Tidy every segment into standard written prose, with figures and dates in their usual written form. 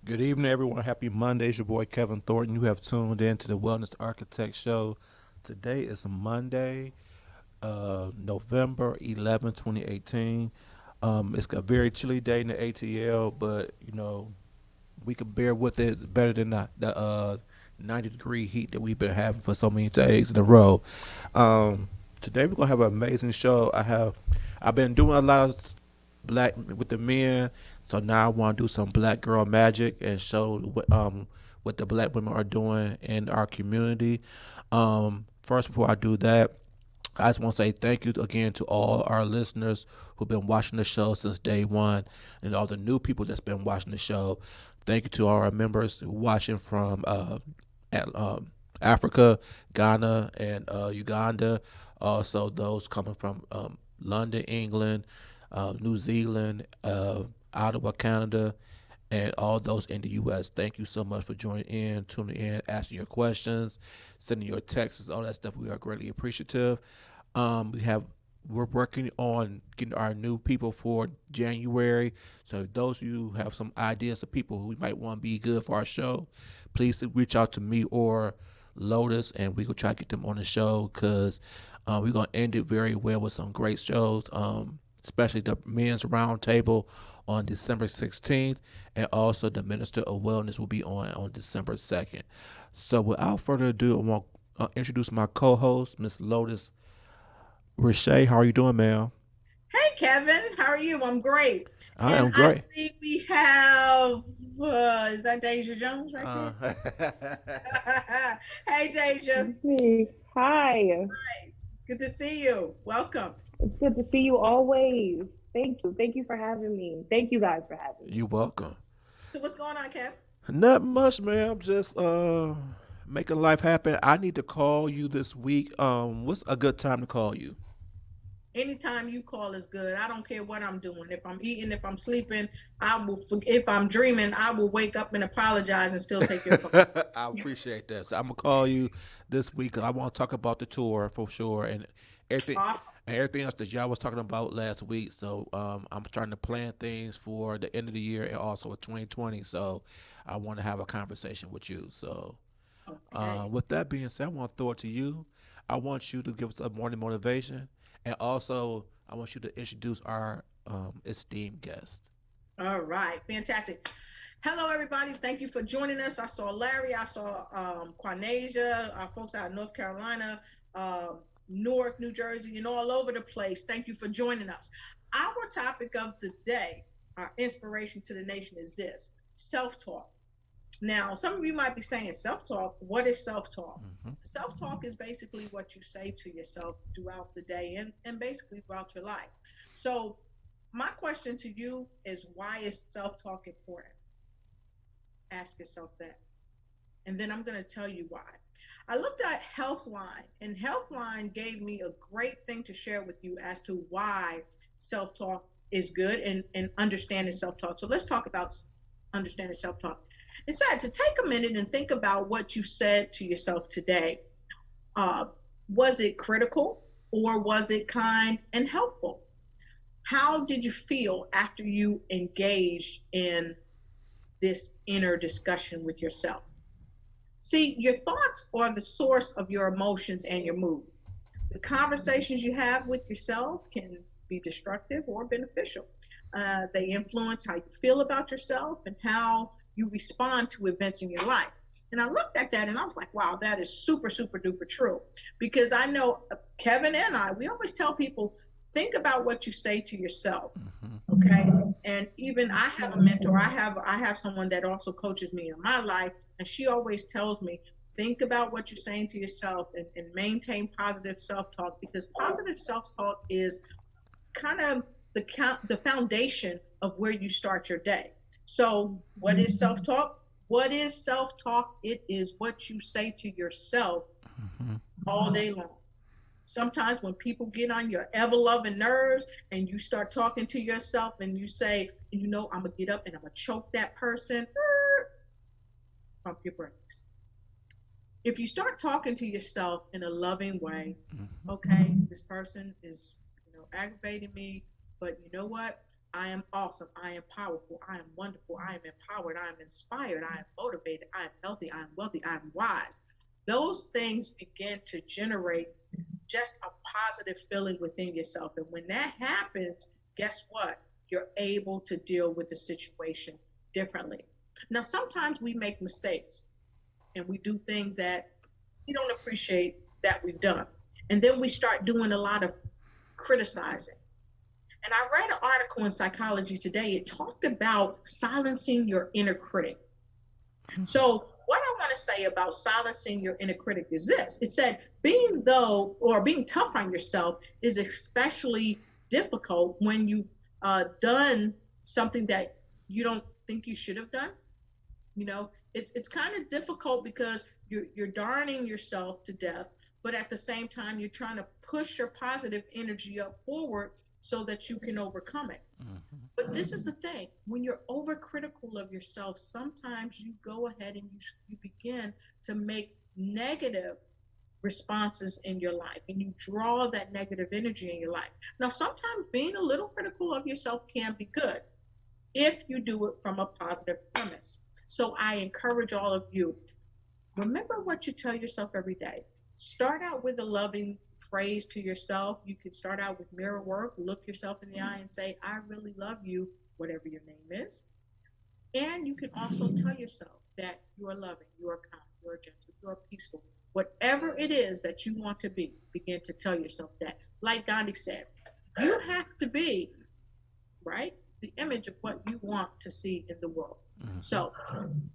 Good evening, everyone. Happy Monday. It's your boy Kevin Thornton. You have tuned in to the Wellness Architect Show. Today is Monday, November 11th, 2018. It's a very chilly day in the ATL, but we could bear with it. It's better than the 90-degree heat that we've been having for so many days in a row. Um, Today we're gonna have an amazing show. I've been doing a lot of black with the men, so now I want to do some black girl magic and show what the black women are doing in our community. First, before I do that, I just want to say thank you again to all our listeners who've been watching the show since day one, and all the new people that's been watching the show. Thank you to all our members watching from at, Africa, Ghana, and Uganda. Also, those coming from London, England, New Zealand, Ottawa, Canada, and all those in the U.S. Thank you so much for joining in, tuning in, asking your questions, sending your texts, all that stuff. We are greatly appreciative. We have we're working on getting our new people for January. So if those of you who have some ideas of people who might want to be good for our show, please reach out to me or Lotus, and we will try to get them on the show because we're gonna end it very well with some great shows. Especially the men's roundtable on December 16th, and also the Minister of Wellness will be on December 2nd. So without further ado, I want to introduce my co-host, Miss Lotus Riche. How are you doing, ma'am? Hey Kevin, how are you? I'm great. I And am I great. see we have, is that Deja Jones right Uh, there? Hey Deja, Me. Hi. good to see you. Welcome. It's good to see you always. Thank you. Thank you for having me. Thank you guys for having me. you welcome. So what's going on, Kev? Not much, man. I'm just making life happen. I need to call you this week. What's a good time to call you? Anytime you call is good. I don't care what I'm doing. If I'm eating, if I'm sleeping, if I'm dreaming, I will wake up and apologize and still take your call. I appreciate that. So I'm gonna call you this week 'cause I want to talk about the tour for sure everything Awesome. and everything else that y'all was talking about last week. So I'm trying to plan things for the end of the year and also 2020. So I want to have a conversation with you. So Okay. with that being said, I want to throw it to you. I want you to give us a morning motivation, and also I want you to introduce our esteemed guest. All right. Fantastic. Hello, everybody. Thank you for joining us. I saw Larry. I saw Quanasia, our folks out of North Carolina, Newark, New Jersey, and all over the place. Thank you for joining us. Our topic of the day, our inspiration to the nation, is this: self talk. Now, some of you might be saying, self talk, what is self talk? Hmm. Self talk is basically what you say to yourself throughout the day and basically throughout your life. So, my question to you is, why is self talk important? Ask yourself that. And then I'm going to tell you why. I looked at Healthline, and Healthline gave me a great thing to share with you as to why self talk is good and understanding self talk. So let's talk about understanding self talk. It said to take a minute and think about what you said to yourself today. Uh, was it critical or was it kind and helpful? How did you feel after you engaged in this inner discussion with yourself? See, your thoughts are the source of your emotions and your mood. The conversations you have with yourself can be destructive or beneficial. They influence how you feel about yourself and how you respond to events in your life. And I looked at that and I was like, wow, that is super, super duper true. Because I know Kevin and I, we always tell people, think about what you say to yourself. Hmm. Okay. And even I have a mentor, I have someone that also coaches me in my life, and she always tells me, think about what you're saying to yourself and maintain positive self-talk, because positive self-talk is kind of the foundation of where you start your day. So what is self-talk? What is self-talk? It is what you say to yourself Hmm. all day long. Sometimes when people get on your ever loving nerves and you start talking to yourself and you say, I'm gonna get up and I'm gonna choke that person, pump your brakes. If you start talking to yourself in a loving way, Hmm. okay, this person is, aggravating me, but you know what? I am awesome. I am powerful. I am wonderful. I am empowered. I am inspired. I am motivated. I am healthy. I am wealthy. I am wise. Those things begin to generate just a positive feeling within yourself. And when that happens, guess what? You're able to deal with the situation differently. Now, sometimes we make mistakes and we do things that we don't appreciate that we've done. And then we start doing a lot of criticizing. And I read an article in Psychology Today. It talked about silencing your inner critic. So, what I want to say about silencing your inner critic is this: it said, being tough on yourself is especially difficult when you've done something that you don't think you should have done. It's kind of difficult because you're darning yourself to death, but at the same time you're trying to push your positive energy up forward so that you can overcome it. But this is the thing: when you're overcritical of yourself, sometimes you go ahead and you begin to make negative responses in your life, and you draw that negative energy in your life. Now, sometimes being a little critical of yourself can be good if you do it from a positive premise. So I encourage all of you, remember what you tell yourself every day. Start out with a loving phrase to yourself. You can start out with mirror work, look yourself in the eye and say, I really love you, whatever your name is. And you can also tell yourself that you are loving, you are kind, you are gentle, you are peaceful. Whatever it is that you want to be, begin to tell yourself that. Like Gandhi said, you have to be, right, the image of what you want to see in the world. So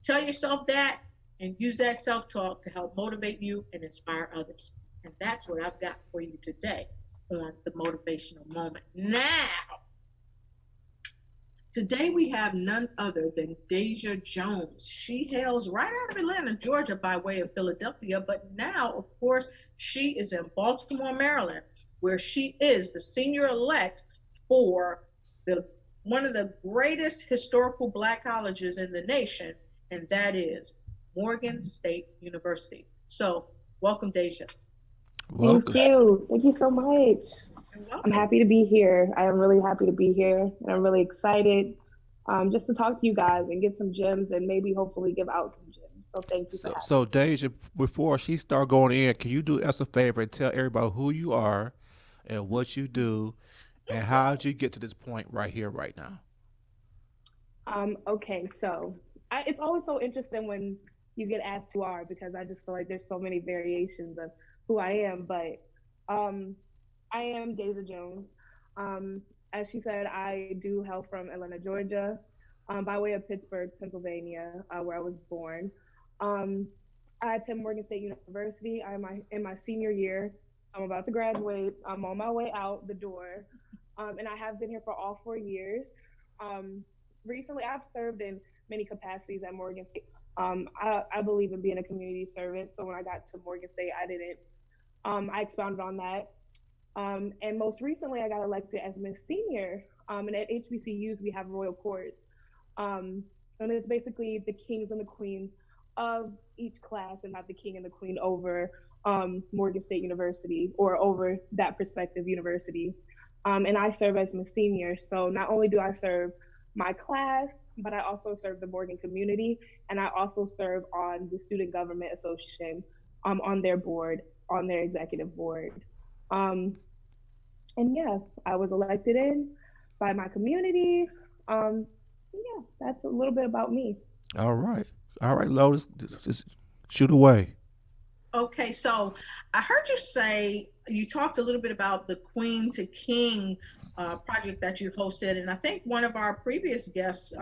tell yourself that and use that self talk to help motivate you and inspire others. And that's what I've got for you today on the motivational moment. Now, today we have none other than Deja Jones. She hails right out of Atlanta, Georgia, by way of Philadelphia, but now, of course, she is in Baltimore, Maryland, where she is the senior elect for the one of the greatest historical black colleges in the nation, and that is Morgan State University. So, welcome, Deja. Thank Welcome. you. Thank you so much. You're I'm welcome. happy to be here. I am really happy to be here. And I'm really excited just to talk to you guys and get some gems and maybe hopefully give out some gems. So thank you for having So Deja, before she start going in, can you do us a favor and tell everybody who you are and what you do and how did you get to this point right here, right now? me. Okay, so it's always so interesting when you get asked who are because I just feel like there's so many variations of who I am. But um, I am Deja Jones. Um, as she said, I do hail from Atlanta, Georgia, by way of Pittsburgh, Pennsylvania, where I was born. Um, I attend Morgan State University. in my senior year. I'm about to graduate. I'm on my way out the door, and I have been here for all 4 years. Um, recently, I've served in many capacities at Morgan State. I believe in being a community servant. So when I got to Morgan State, I didn't. I expounded on that. And most recently, I got elected as Miss Senior. And at HBCUs, we have royal courts. Um, and it's basically the kings and the queens of each class and not the king and the queen over Morgan State University or over that prospective university. And I serve as Miss Senior. So not only do I serve my class, but I also serve the Morgan community. And I also serve on the Student Government Association on their board, on their executive board. Um, and yeah, I was elected in by my community. Um, yeah, that's a little bit about me. All right. All right, Lotus, just shoot away. Okay, so I heard you say you talked a little bit about the Queen to King project that you hosted, and I think one of our previous guests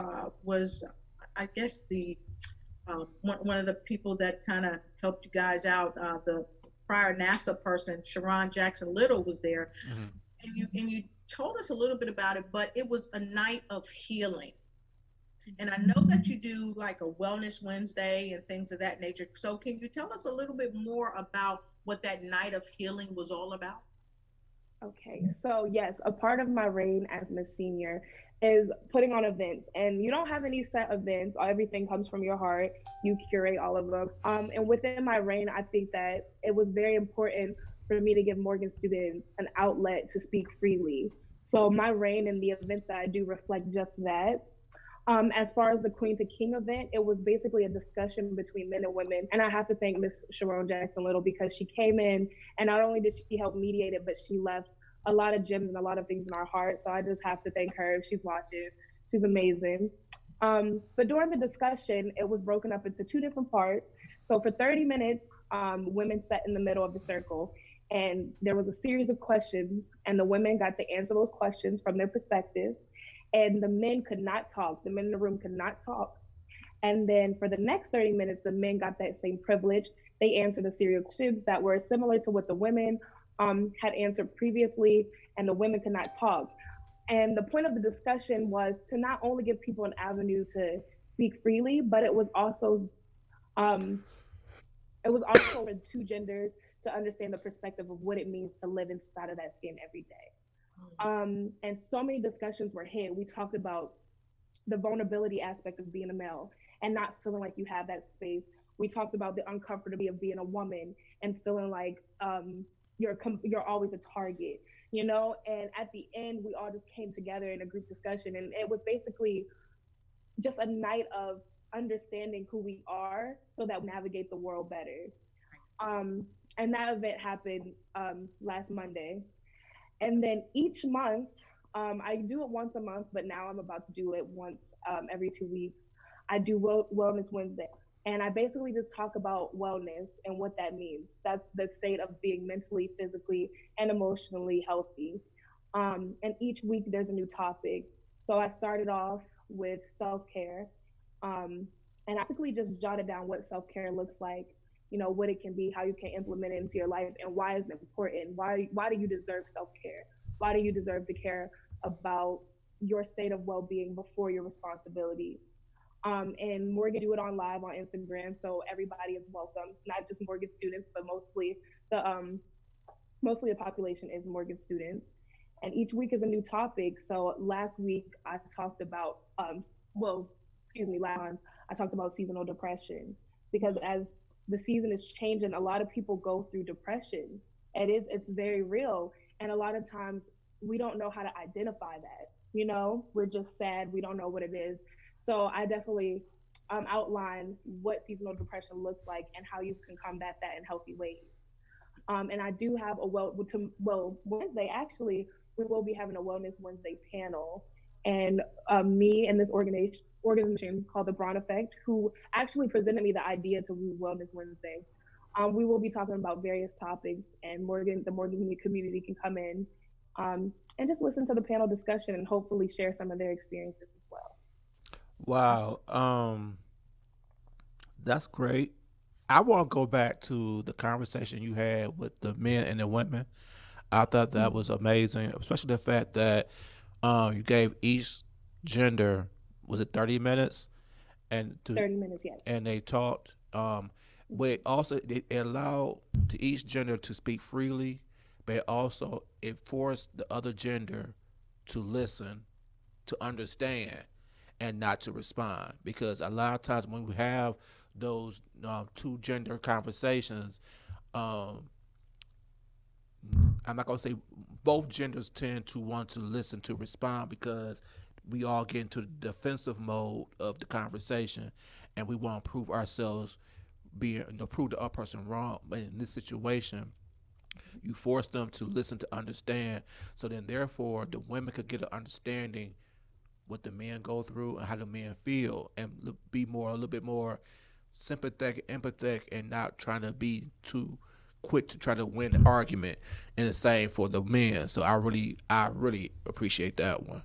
was, I guess, the one of the people that kind of helped you guys out. The prior NASA person, Sharon Jackson Little, was there, Mhm. and you told us a little bit about it, but it was a night of healing. And I know that you do like a Wellness Wednesday and things of that nature. So, can you tell us a little bit more about what that night of healing was all about? Okay, so yes, a part of my reign as Miss Senior is putting on events, and you don't have any set events. Everything comes from your heart. You curate all of them. And within my reign, I think that it was very important for me to give Morgan students an outlet to speak freely. So my reign and the events that I do reflect just that. As far as the Queen to King event, it was basically a discussion between men and women. And I have to thank Miss Sharon Jackson Little because she came in and not only did she help mediate it, but she left a lot of gems and a lot of things in our heart. So I just have to thank her if she's watching. She's amazing. But during the discussion, it was broken up into two different parts. So for 30 minutes, women sat in the middle of the circle, and there was a series of questions, and the women got to answer those questions from their perspective, and the men could not talk. The men in the room could not talk. And then for the next 30 minutes, the men got that same privilege. They answered a series of questions that were similar to what the women had answered previously, and the women could not talk. And the point of the discussion was to not only give people an avenue to speak freely, but um, it was also for two genders to understand the perspective of what it means to live inside of that skin every day. And so many discussions were had. We talked about the vulnerability aspect of being a male and not feeling like you have that space. We talked about the uncomfortability of being a woman and feeling like you're always a target, you know. And at the end, we all just came together in a group discussion, and it was basically just a night of understanding who we are so that we navigate the world better. Um, and that event happened last Monday. And then each month, I do it once a month, but now I'm about to do it once every 2 weeks. I do Wellness Wednesday. And I basically just talk about wellness and what that means. That's the state of being mentally, physically, and emotionally healthy. And each week there's a new topic. So I started off with self care. And I basically just jotted down what self care looks like, you know, what it can be, how you can implement it into your life, and why is it important? Why do you deserve self care? Why do you deserve to care about your state of well being before your responsibilities? And Morgan do it on live on Instagram, so everybody is welcome, not just Morgan students, but the mostly the population is Morgan students. And each week is a new topic. So last week I talked about well, excuse me, last month I talked about seasonal depression because as the season is changing, a lot of people go through depression. It's very real, and a lot of times we don't know how to identify that. You know, we're just sad. We don't know what it is. So I definitely outline what seasonal depression looks like and how you can combat that in healthy ways. And I do have a Wednesday actually. We will be having a Wellness Wednesday panel, and me and this organization called the Braun Effect, who actually presented me the idea to do Wellness Wednesday. We will be talking about various topics, and the Morgan community can come in and just listen to the panel discussion and hopefully share some of their experiences as well. Yes. Wow. That's great. I want to go back to the conversation you had with the men and the women. I thought that Mm-hmm. was amazing, especially the fact that you gave each gender, was it 30 minutes, and to 30 minutes, yes. and they talked. But also it allowed to each gender to speak freely, but also it forced the other gender to listen, to understand, and not to respond. Because a lot of times when we have those two gender conversations, um, I'm not gonna say both genders tend to want to listen to respond because we all get into the defensive mode of the conversation, and we want to prove ourselves, being prove the other person wrong. But in this situation, you force them to listen to understand. So then, therefore, the women could get an understanding what the men go through and how the men feel, and be a little bit more sympathetic, empathetic, and not trying to be too quick to try to win the argument. And the same for the men. So I really appreciate that one.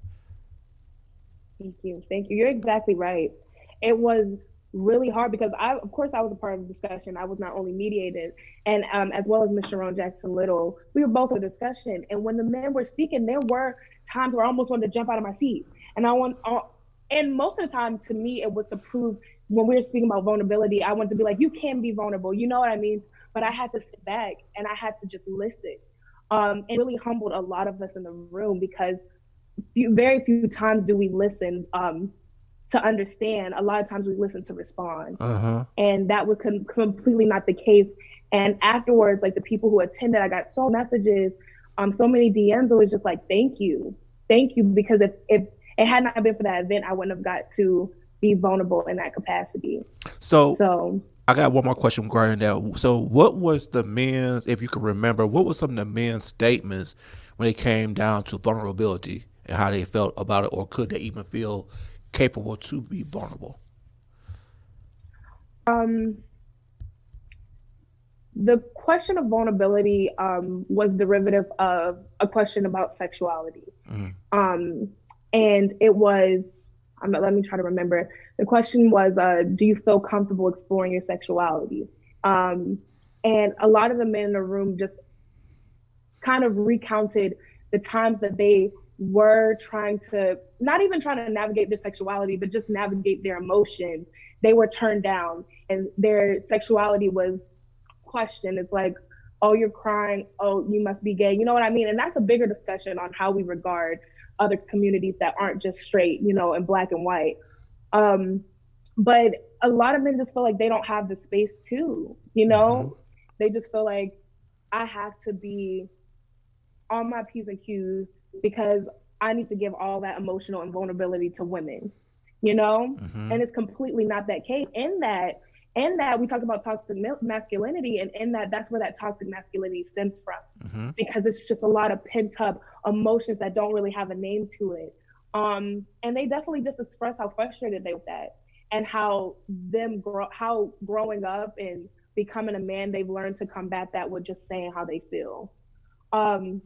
Thank you. Thank you. You're exactly right. It was really hard because of course, I was a part of the discussion. I was not only mediated, and as well as Miss Sharon Jackson Little, we were both in the discussion. And when the men were speaking, there were times where I almost wanted to jump out of my seat. And and most of the time, to me, it was to prove when we were speaking about vulnerability, I wanted to be like, you can be vulnerable. You know what I mean? But I had to sit back and I had to just listen. And really humbled a lot of us in the room because very few times do we listen to understand. A lot of times we listen to respond, Uh huh. and that was completely not the case. And afterwards, like the people who attended, I got so messages, so many DMs. It was just like, thank you. thank you, because if it had not been for that event, I wouldn't have got to be vulnerable in that capacity. So So I got one more question regarding that. So what was the men's, if you can remember, what was some of the men's statements when it came down to vulnerability and how they felt about it, or could they even feel capable to be vulnerable? um the question of vulnerability was derivative of a question about sexuality. Mm-hmm. Um, and it was, let me try to remember. The question was, do you feel comfortable exploring your sexuality? Um, and a lot of the men in the room just kind of recounted the times that they were trying to, not even trying to navigate their sexuality, but just navigate their emotions. They were turned down and their sexuality was questioned. It's like, oh, you're crying. Oh, you must be gay. You know what I mean? And that's a bigger discussion on how we regard other communities that aren't just straight, and black and white. Um, but a lot of men just feel like they don't have the space to, Mm-hmm. they just feel like I have to be on my P's and Q's because I need to give all that emotional and vulnerability to women, you know? Mm-hmm. And it's completely not that case. In that we talk about toxic masculinity, and in that's where that toxic masculinity stems from, Mm-hmm. because it's just a lot of pent up emotions that don't really have a name to it. And they definitely just express how frustrated they with that, and how growing up and becoming a man, they've learned to combat that with just saying how they feel. Um,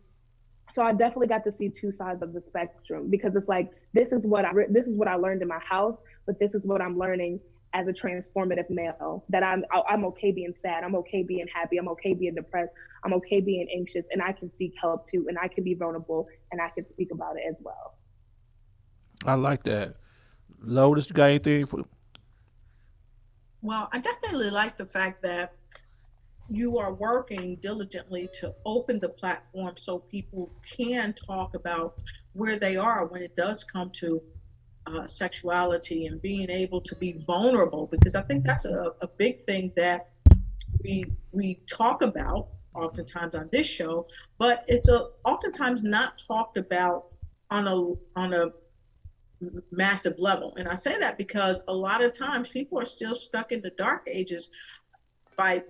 so I definitely got to see two sides of the spectrum, because it's like this is what I learned in my house, but this is what I'm learning as a transformative male, that I'm okay being sad, I'm okay being happy, I'm okay being depressed, I'm okay being anxious, and I can seek help too, and I can be vulnerable, and I can speak about it as well. I like that. Lotus, you got anything for? Well, I definitely like the fact that you are working diligently to open the platform so people can talk about where they are when it does come to sexuality and being able to be vulnerable, because I think that's a big thing that we talk about oftentimes on this show, but it's oftentimes not talked about on a massive level. And I say that because a lot of times people are still stuck in the dark ages by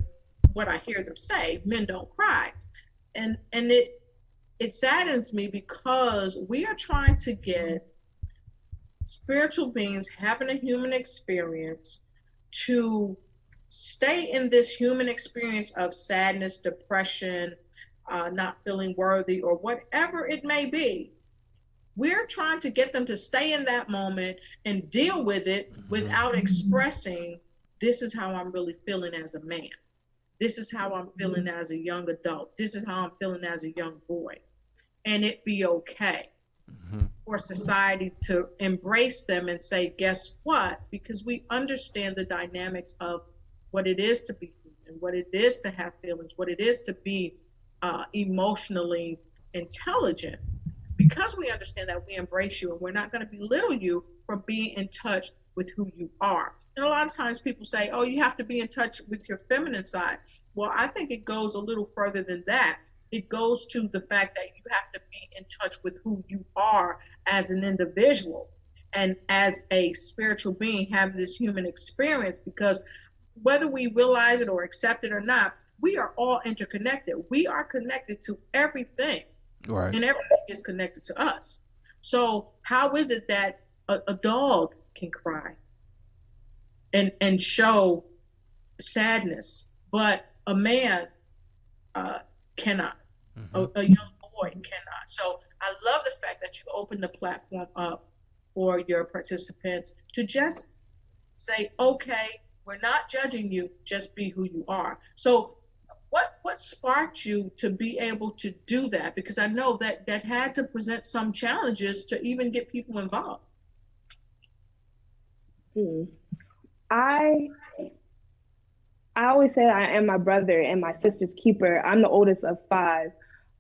what I hear them say, men don't cry. And it saddens me because we are trying to get spiritual beings having a human experience to stay in this human experience of sadness, depression, not feeling worthy, or whatever it may be. We're trying to get them to stay in that moment and deal with it Mm-hmm. without expressing, this is how I'm really feeling as a man. This is how I'm feeling as a young adult. This is how I'm feeling as a young boy. And it be okay Mm-hmm. for society to embrace them and say, guess what? Because we understand the dynamics of what it is to be human, what it is to have feelings, what it is to be emotionally intelligent. Because we understand that, we embrace you and we're not going to belittle you for being in touch with who you are. And a lot of times people say, oh, you have to be in touch with your feminine side. Well, I think it goes a little further than that. It goes to the fact that you have to be in touch with who you are as an individual and as a spiritual being having this human experience, because whether we realize it or accept it or not, we are all interconnected. We are connected to everything, Right. and everything is connected to us. So how is it that a dog can cry and show sadness, but a man uh, cannot, Mm-hmm. a young boy cannot? So I love the fact that you opened the platform up for your participants to just say, okay, we're not judging you, just be who you are. So what sparked you to be able to do that? Because I know that that had to present some challenges to even get people involved. Hmm. I I always say I am my brother and my sister's keeper. I'm the oldest of five.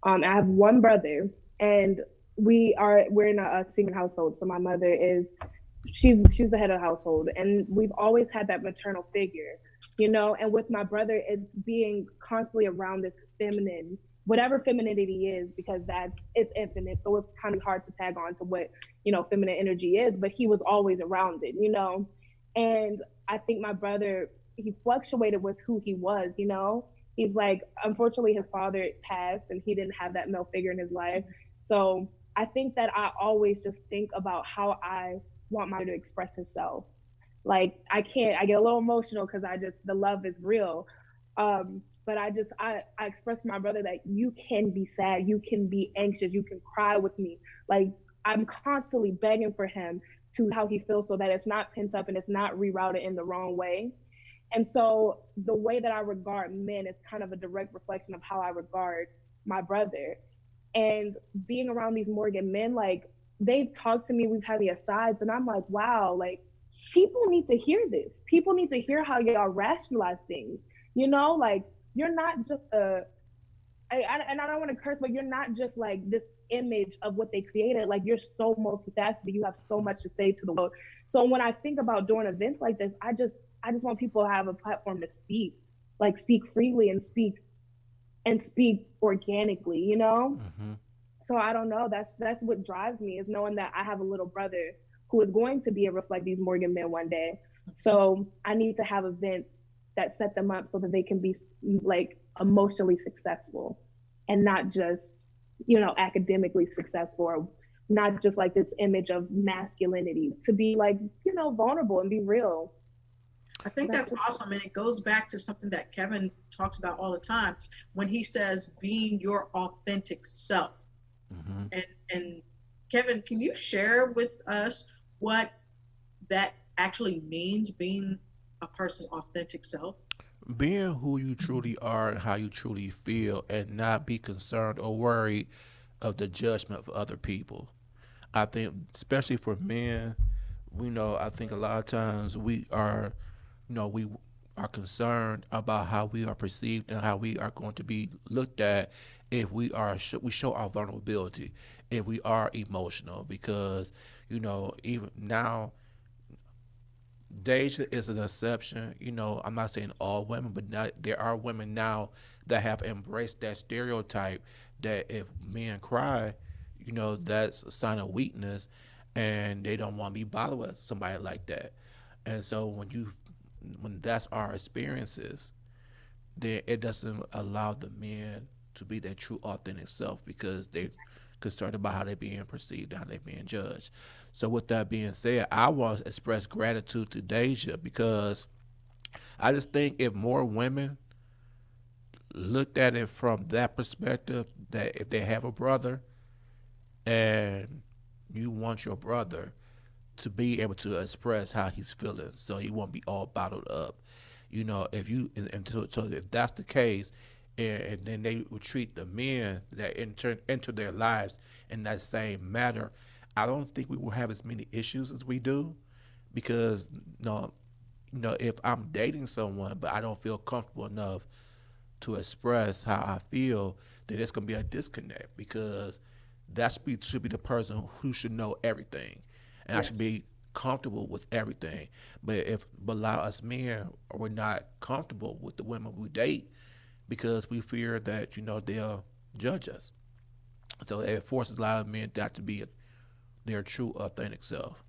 I have one brother, and we're in a single household. So my mother is she's the head of the household, and we've always had that maternal figure. And with my brother, it's being constantly around this feminine whatever femininity is, because it's infinite, so it's kind of hard to tag on to what, feminine energy is, but he was always around it. And I think my brother, he fluctuated with who he was. He's like, unfortunately his father passed and he didn't have that male figure in his life. So I think that I always just think about how I want my to express himself. Like, I get a little emotional because the love is real. But I express to my brother that you can be sad, you can be anxious, you can cry with me. Like, I'm constantly begging for him to how he feels, so that it's not pent up and it's not rerouted in the wrong way. And so the way that I regard men is kind of a direct reflection of how I regard my brother. And being around these Morgan men, like, they've talked to me, we've had the asides, and I'm like, wow, like, people need to hear this. People need to hear how y'all rationalize things. Like, you're not just and I don't want to curse, but you're not just like this image of what they created. Like, you're so multifaceted. You have so much to say to the world. So when I think about doing events like this, I just want people to have a platform to speak, like, speak freely and speak organically. Mm-hmm. So I don't know. That's what drives me, is knowing that I have a little brother who is going to be a reflect these Morgan men one day. So I need to have events that set them up so that they can be, like, emotionally successful, and not just, academically successful, or not just like this image of masculinity, to be, like, vulnerable and be real. I think That's that's what, awesome. And it goes back to something that Kevin talks about all the time when he says being your authentic self. Mm-hmm. And Kevin, can you share with us what that actually means, being a person's authentic self? Being who you truly are and how you truly feel, and not be concerned or worried of the judgment of other people. I think, especially for men, I think a lot of times we are concerned about how we are perceived and how we are going to be looked at if we show our vulnerability, if we are emotional, because even now, Deja is an exception. I'm not saying all women, but there are women now that have embraced that stereotype that if men cry, that's a sign of weakness, and they don't want to be bothered with somebody like that. And so when that's our experiences, then it doesn't allow the men to be their true authentic self, because they're concerned about how they're being perceived and how they're being judged. So with that being said, I want to express gratitude to Deja, because I just think if more women looked at it from that perspective, that if they have a brother and you want your brother to be able to express how he's feeling, so he won't be all bottled up. If you so if that's the case, and then they would treat the men that enter their lives in that same manner, I don't think we will have as many issues as we do, because if I'm dating someone but I don't feel comfortable enough to express how I feel, then it's gonna be a disconnect, because should be the person who should know everything, and I should Yes. be comfortable with everything. But a lot of us men, we're not comfortable with the women we date, because we fear that they'll judge us. So it forces a lot of men not to be their true authentic self.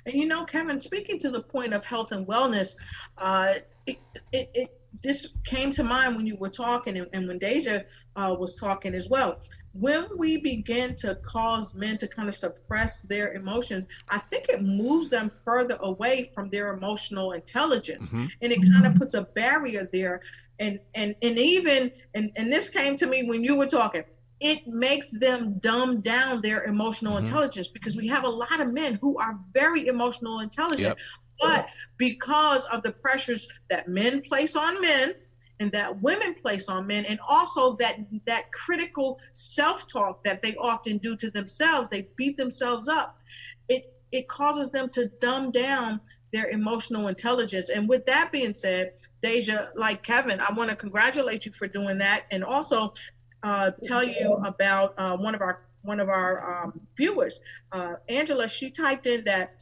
And Kevin, speaking to the point of health and wellness, uh, it, this came to mind when you were talking, and when Deja was talking as well. When we begin to cause men to kind of suppress their emotions, I think it moves them further away from their emotional intelligence, Mm-hmm. and it kind of puts a barrier there. And even and this came to me when you were talking, it makes them dumb down their emotional Mm-hmm. intelligence, because we have a lot of men who are very emotional intelligent, Yep. but because of the pressures that men place on men and that women place on men, and also that critical self-talk that they often do to themselves, they beat themselves up, it causes them to dumb down their emotional intelligence. And with that being said, Deja, like Kevin, I want to congratulate you for doing that, and also tell you about one of our viewers, Angela. She typed in that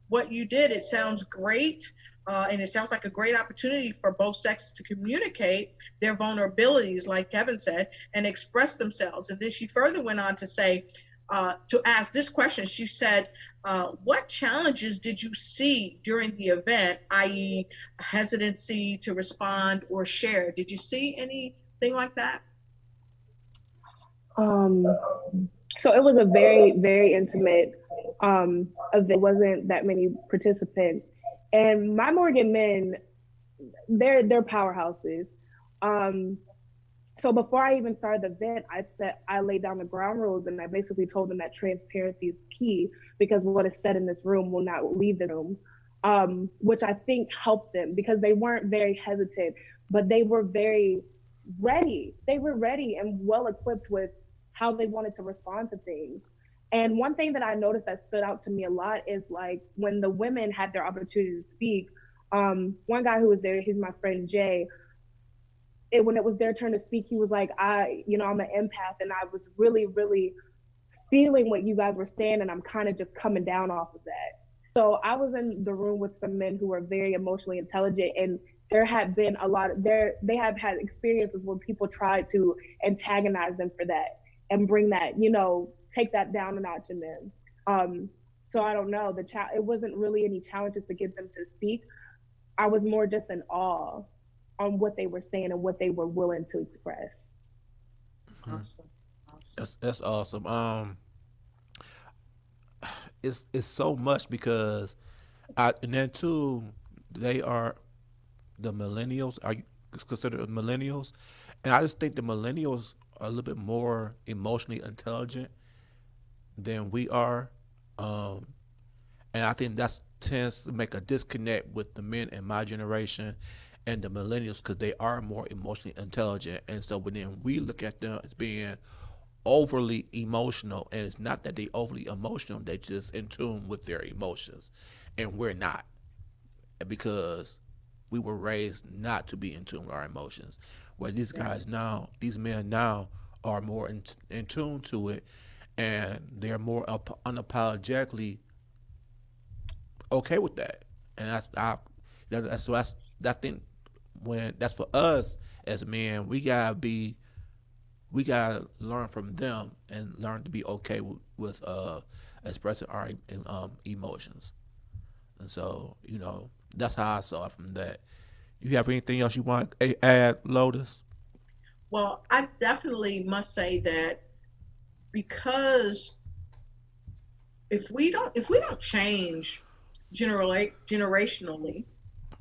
what you did, it sounds great. And it sounds like a great opportunity for both sexes to communicate their vulnerabilities, like Kevin said, and express themselves. And then she further went on to say, to ask this question. She said, what challenges did you see during the event, i.e., hesitancy to respond or share? Did you see anything like that? Um, so it was a very, very intimate event. Wasn't that many participants, and my Morgan men, they're powerhouses. Um, so before I even started the event, I laid down the ground rules, and I basically told them that transparency is key because what is said in this room will not leave the room, which I think helped them because they weren't very hesitant, but they were very ready. They were ready and well equipped with how they wanted to respond to things. And one thing that I noticed that stood out to me a lot is like when the women had their opportunity to speak. One guy who was there, he's my friend Jay, when it was their turn to speak, he was like, I'm an empath and I was really, really feeling what you guys were saying and I'm kind of just coming down off of that. So I was in the room with some men who were very emotionally intelligent and there had been a lot of they have had experiences where people tried to antagonize them for that and bring that, take that down a notch in them. So I don't know. It wasn't really any challenges to get them to speak. I was more just in awe on what they were saying and what they were willing to express. Awesome. Awesome. That's awesome. It's so much because and then too they are the millennials are considered millennials, and I just think the millennials are a little bit more emotionally intelligent than we are, um, and I think that tends to make a disconnect with the men in my generation and the millennials because they are more emotionally intelligent, and so when then we look at them as being overly emotional, and it's not that they overly emotional; they just in tune with their emotions, and we're not because we were raised not to be in tune with our emotions. Where these Yeah. guys now, these men now, are more in tune to it, and they're more unapologetically okay with that. And that's that thing when that's for us as men, we gotta learn from them and learn to be okay with expressing our emotions. And so, that's how I saw it from that. You have anything else you want to add, Lotus? Well, I definitely must say that because if we don't change generationally,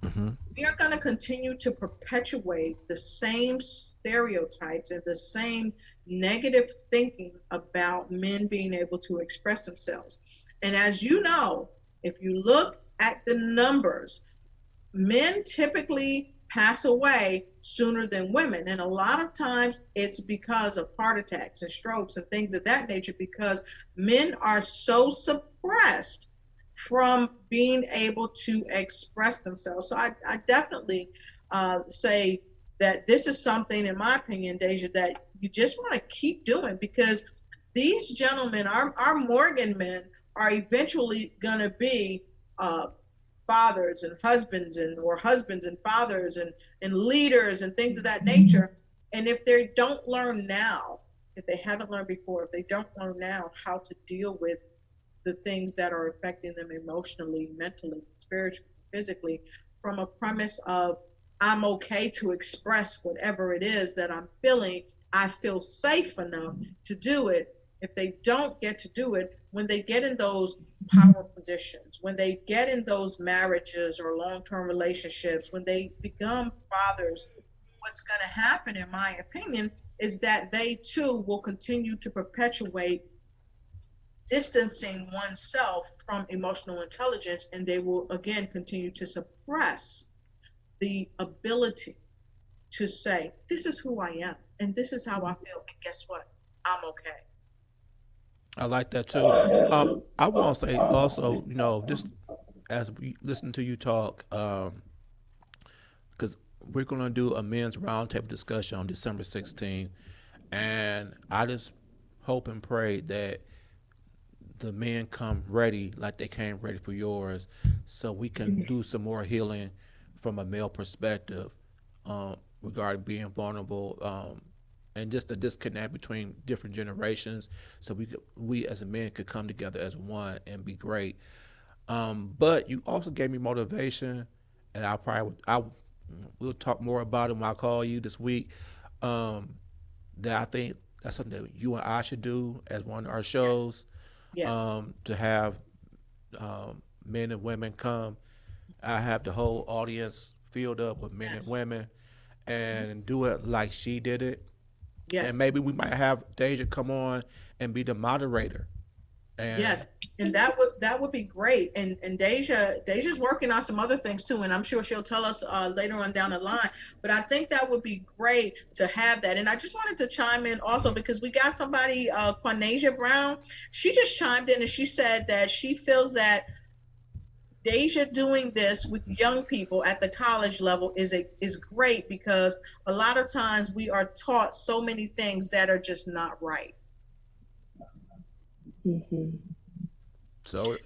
Mm-hmm. we are going to continue to perpetuate the same stereotypes and the same negative thinking about men being able to express themselves. And as you know, if you look at the numbers, men typically pass away sooner than women. And a lot of times it's because of heart attacks and strokes and things of that nature because men are so suppressed from being able to express themselves. So I definitely say that this is something, in my opinion, Deja, that you just want to keep doing because these gentlemen, our Morgan men, are eventually going to be fathers and husbands and or husbands and fathers and leaders and things of that nature. And if they don't learn now, if they haven't learned before, if they don't learn now how to deal with the things that are affecting them emotionally, mentally, spiritually, physically, from a premise of I'm okay to express whatever it is that I'm feeling. I feel safe enough to do it. If they don't get to do it, when they get in those power positions, when they get in those marriages or long term relationships, when they become fathers, what's going to happen, in my opinion, is that they too will continue to perpetuate distancing oneself from emotional intelligence, and they will again continue to suppress the ability to say, this is who I am, and this is how I feel, and guess what? I'm okay. I like that too. I want to say also, just as we listen to you talk, because we're going to do a men's roundtable discussion on December 16th, and I just hope and pray that the men come ready like they came ready for yours, so we can do some more healing from a male perspective, regarding being vulnerable, and just the disconnect between different generations, so we as a man could come together as one and be great. But you also gave me motivation, and I we'll talk more about it when I call you this week. Um, that I think that's something that you and I should do as one of our Yes. shows. Yes. To have men and women come. I have the whole audience filled up with men and Yes. women, Mhm. and do it like she did it. And Yes. maybe we might have Deja come on and be the moderator. And Yes, and that would be great. And Deja's working on some other things too, and I'm sure she'll tell us later on down the line. But I think that would be great to have that. And I just wanted to chime in also because we got somebody, Quanasia Brown. She just chimed in and she said that she feels that Deja doing this with young people at the college level is great because a lot of times we are taught so many things that are just not right. Hmm. so,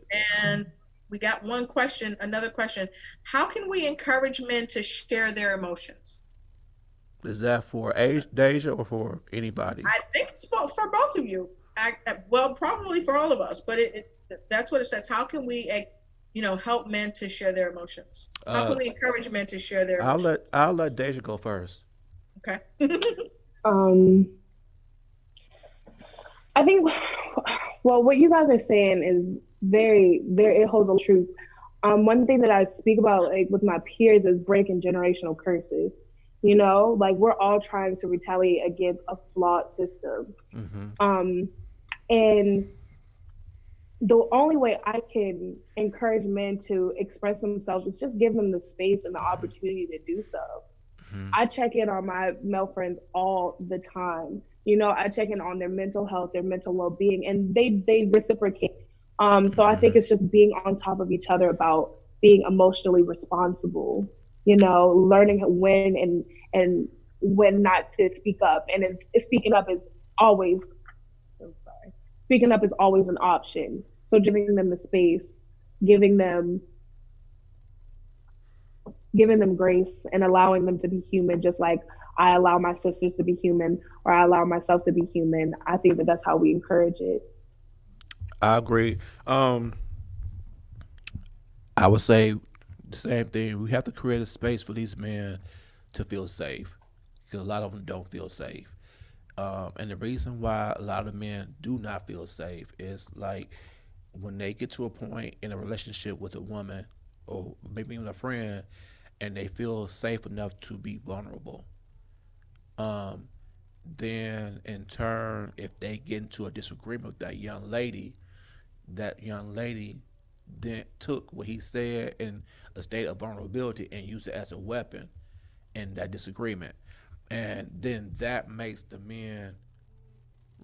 And we got one question, another question. How can we encourage men to share their emotions? is that for age Deja or for anybody? I think it's for both of you. Well, probably for all of us, but that's what it says. How can we, help men to share their emotions? How can Uh, we encourage men to share their I'll let emotions? I'll let Deja go first. Okay. Um, I think, well, what you guys are saying is very, very, it holds a truth. One thing that I speak about like with my peers is breaking generational curses. You know, like we're all trying to retaliate against a flawed system. Mm-hmm. Um, and the only way I can encourage men to express themselves is just give them the space and the opportunity to do so. Mm-hmm. I check in on my male friends all the time. You know, I check in on their mental health, their mental well being, and they reciprocate. So I think Mm-hmm. it's just being on top of each other about being emotionally responsible. You know, learning when and when not to speak up, and speaking up is always. I'm sorry. Speaking up is always an option. So giving them the space, giving them giving them grace and allowing them to be human, just like I allow my sisters to be human or I allow myself to be human. I think that that's how we encourage it. I agree. I would say the same thing. We have to create a space for these men to feel safe, because a lot of them don't feel safe. And the reason why a lot of men do not feel safe is like when they get to a point in a relationship with a woman or maybe even a friend, and they feel safe enough to be vulnerable. Um, then in turn, if they get into a disagreement with that young lady then took what he said in a state of vulnerability and used it as a weapon in that disagreement. And then that makes the men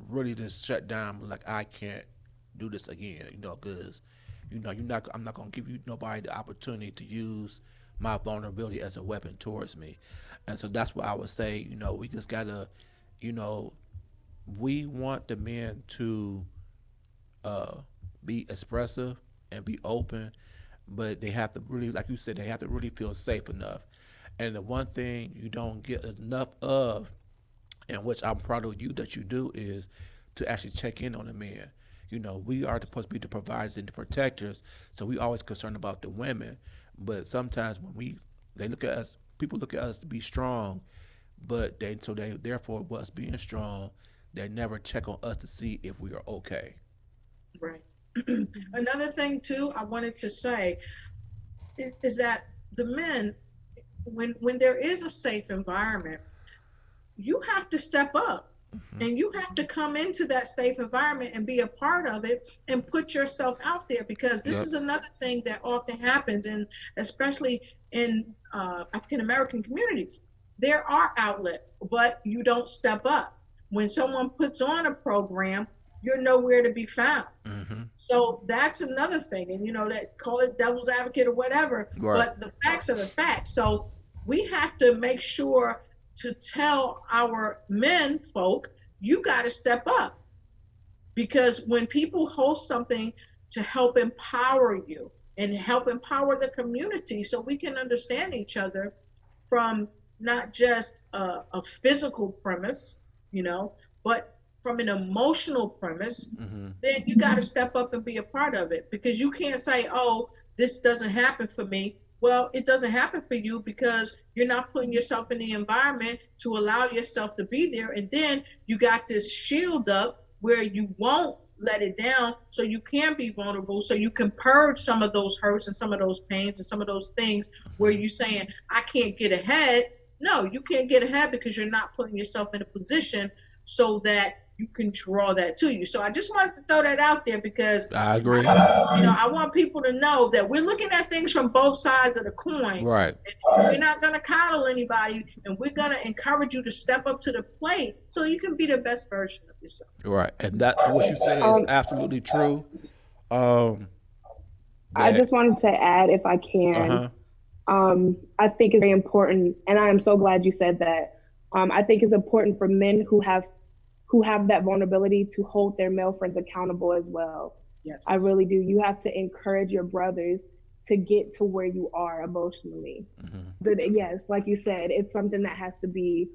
really just shut down, like, I can't do this again, because I'm not gonna give you nobody the opportunity to use my vulnerability as a weapon towards me. And so that's why I would say, we just gotta, you know, we want the men to uh, be expressive and be open, but they have to really, like you said, they have to really feel safe enough. And the one thing you don't get enough of, and which I'm proud of you that you do, is to actually check in on the men. We are supposed to be the providers and the protectors, so we always concerned about the women. But sometimes when they look at us, people look at us to be strong, but they therefore us being strong, they never check on us to see if we are okay. Right. Another thing too, I wanted to say is that the men, when there is a safe environment, you have to step up Hmm. and you have to come into that safe environment and be a part of it and put yourself out there because this Yep. is another thing that often happens, and especially in African American communities. There are outlets, but you don't step up. When someone puts on a program, you're nowhere to be found. Hmm. So that's another thing. And that, call it devil's advocate or whatever, Right. but the facts are the facts. So we have to make sure to tell our men folk, you got to step up. Because when people host something to help empower you and help empower the community so we can understand each other from not just a physical premise, you know, but from an emotional premise, Mm-hmm. then you got to step up and be a part of it, because you can't say, oh, this doesn't happen for me. Well, it doesn't happen for you because you're not putting yourself in the environment to allow yourself to be there. And then you got this shield up where you won't let it down so you can be vulnerable, so you can purge some of those hurts and some of those pains and some of those things where Mm-hmm. you're saying, I can't get ahead. No, you can't get ahead because you're not putting yourself in a position so that you can draw that to you. So I just wanted to throw that out there because I agree. I want people to know that we're looking at things from both sides of the coin. Right. And we're not going to coddle anybody, and we're going to encourage you to step up to the plate so you can be the best version of yourself. Right. And that what you say is Um, absolutely true. Um, I that just wanted to add, if I uh can, huh. I think it's very important, and I am so glad you said that. I think it's important for men who have that vulnerability to hold their male friends accountable as well. I Yes. really do. You have to encourage your brothers to get to where you are emotionally. Mm-hmm. But yes, like you said, it's something that has to be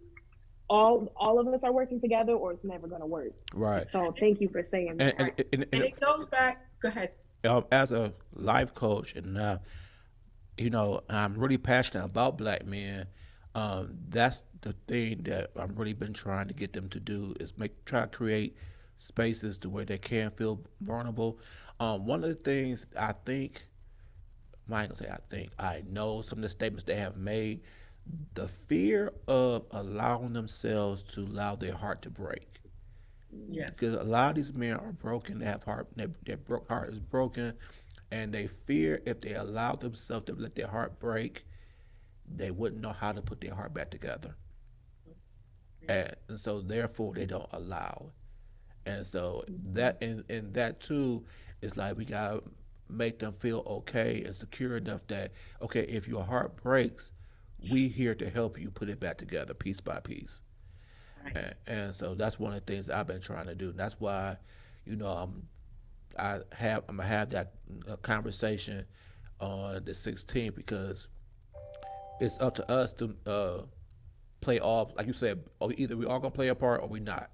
all of us are working together, or it's never going to work. Right. So thank you for saying And, that. and, Right. and, And and it goes back. Go ahead. as a life coach, and I'm really passionate about black men. That's the thing that I'm really been trying to get them to do is try to create spaces to where they can feel vulnerable. One of the things I think, I ain't gonna say I think, I know some of the statements they have made, the fear of allowing themselves to allow their heart to break. Yes. Because a lot of these men are broken, they have heart, their heart is broken, and they fear if they allow themselves to let their heart break, they wouldn't know how to put their heart back together. Yeah. And so therefore they don't allow. And so and that too is like we gotta make them feel okay and secure enough that okay, if your heart breaks, we here to help you put it back together piece by piece. Right. And so that's one of the things I've been trying to do. And that's why, you know, I'm gonna have that conversation on the 16th because it's up to us to play off, like you said, or either we all gonna play a part or we not.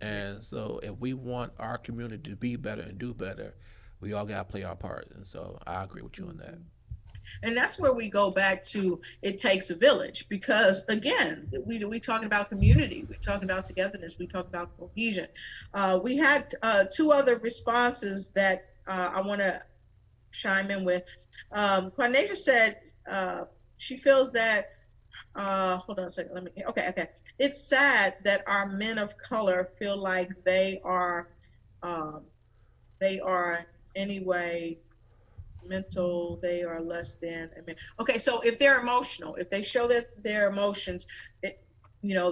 And Yes. so if we want our community to be better and do better, we all gotta play our part. And so I agree with you on that. Mhm. And that's where we go back to it takes a village, because again, we talking about community, we talking about togetherness, we talk about cohesion. We had two other responses that I want to chime in with. Quanasia said she feels that hold on a second, let me okay. It's sad that our men of color feel like um, they are anyway mental, they are less than, I mean, okay, so if they're emotional, if they show that their emotions, it,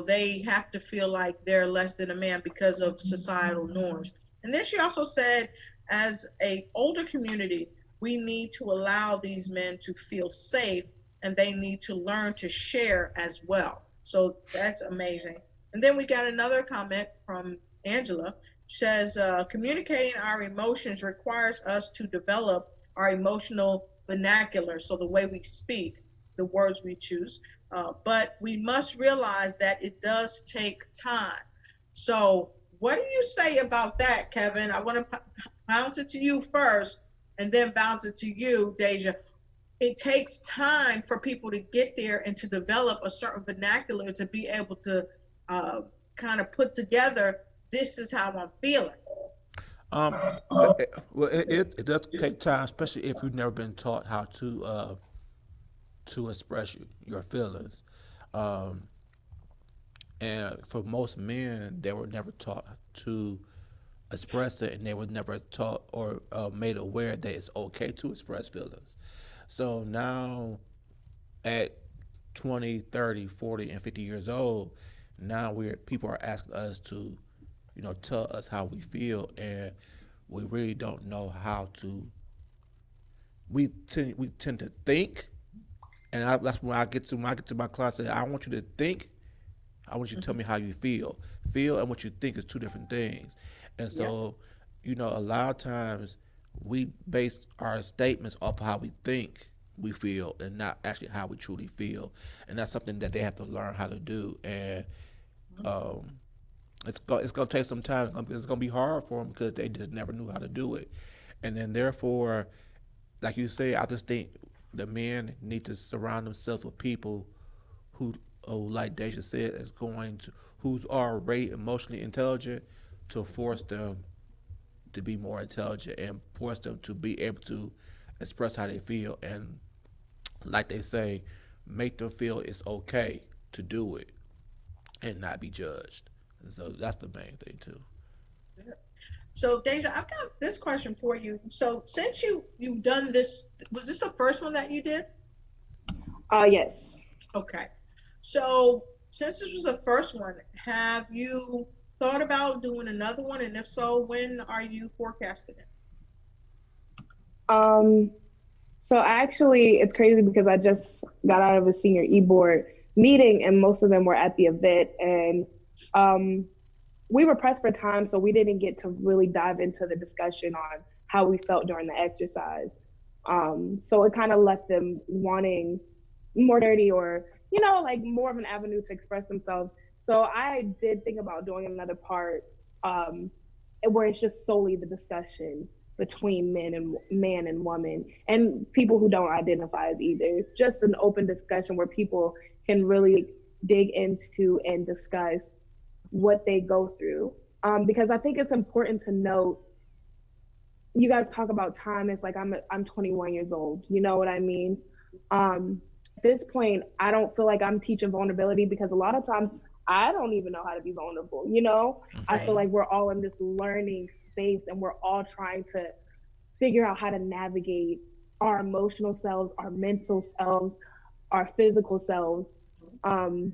they have to feel like they're less than a man because of societal norms. And then she also said, as a older community, we need to allow these men to feel safe, and they need to learn to share as well. So that's amazing. And then we got another comment from Angela. She says, communicating our emotions requires us to develop our emotional vernacular, so the way we speak, the words we choose. But we must realize that it does take time. So, what do you say about that, Kevin? I want to bounce it to you first and then bounce it to you, Deja. It takes time for people to get there and to develop a certain vernacular to be able to uh, kind of put together, this is how I'm feeling. Um, well, it does take time, especially if you've never been taught how to express your feelings. Um, and for most men, they were never taught to express it, and they were never taught or made aware that it's okay to express feelings. So now at 20, 30, 40, and 50 years old, now we're people are asking us to, tell us how we feel, and we really don't know how to. We tend to think, and that's when I get to my class. I want you to think. I want you to tell Mhm. me how you feel. Feel and what you think is two different things. And Yep. so, a lot of times we base our statements off of how we think we feel and not actually how we truly feel. And that's something that they have to learn how to do. And Mhm. um, it's gonna take some time. It's gonna be hard for them because they just never knew how to do it. And then therefore, like you say, I just think the men need to surround themselves with people who, oh, like Deja said, is going to who's already emotionally intelligent to force them to be more intelligent and force them to be able to express how they feel and, like they say, make them feel it's okay to do it and not be judged. And so that's the main thing too. Yeah. So Deja, I've got this question for you. So since you've done this, was this the first one that you did? Yes. Okay. So since this was the first one, have you thought about doing another one? And if so, when are you forecasting it? Um, so actually, it's crazy because I just got out of a senior e-board meeting, and most of them were at the event, and um, we were pressed for time, so we didn't get to really dive into the discussion on how we felt during the exercise. So it kind of left them wanting more dirty or, like more of an avenue to express themselves. So I did think about doing another part um, where it's just solely the discussion between man and woman and people who don't identify as either. Just an open discussion where people can really dig into and discuss what they go through. Because I think it's important to note, you guys talk about time. It's like I'm 21 years old. You know what I mean? At this point, I don't feel like I'm teaching vulnerability because a lot of times I don't even know how to be vulnerable. I Right. feel like we're all in this learning space and we're all trying to figure out how to navigate our emotional selves, our mental selves, our physical selves. Um,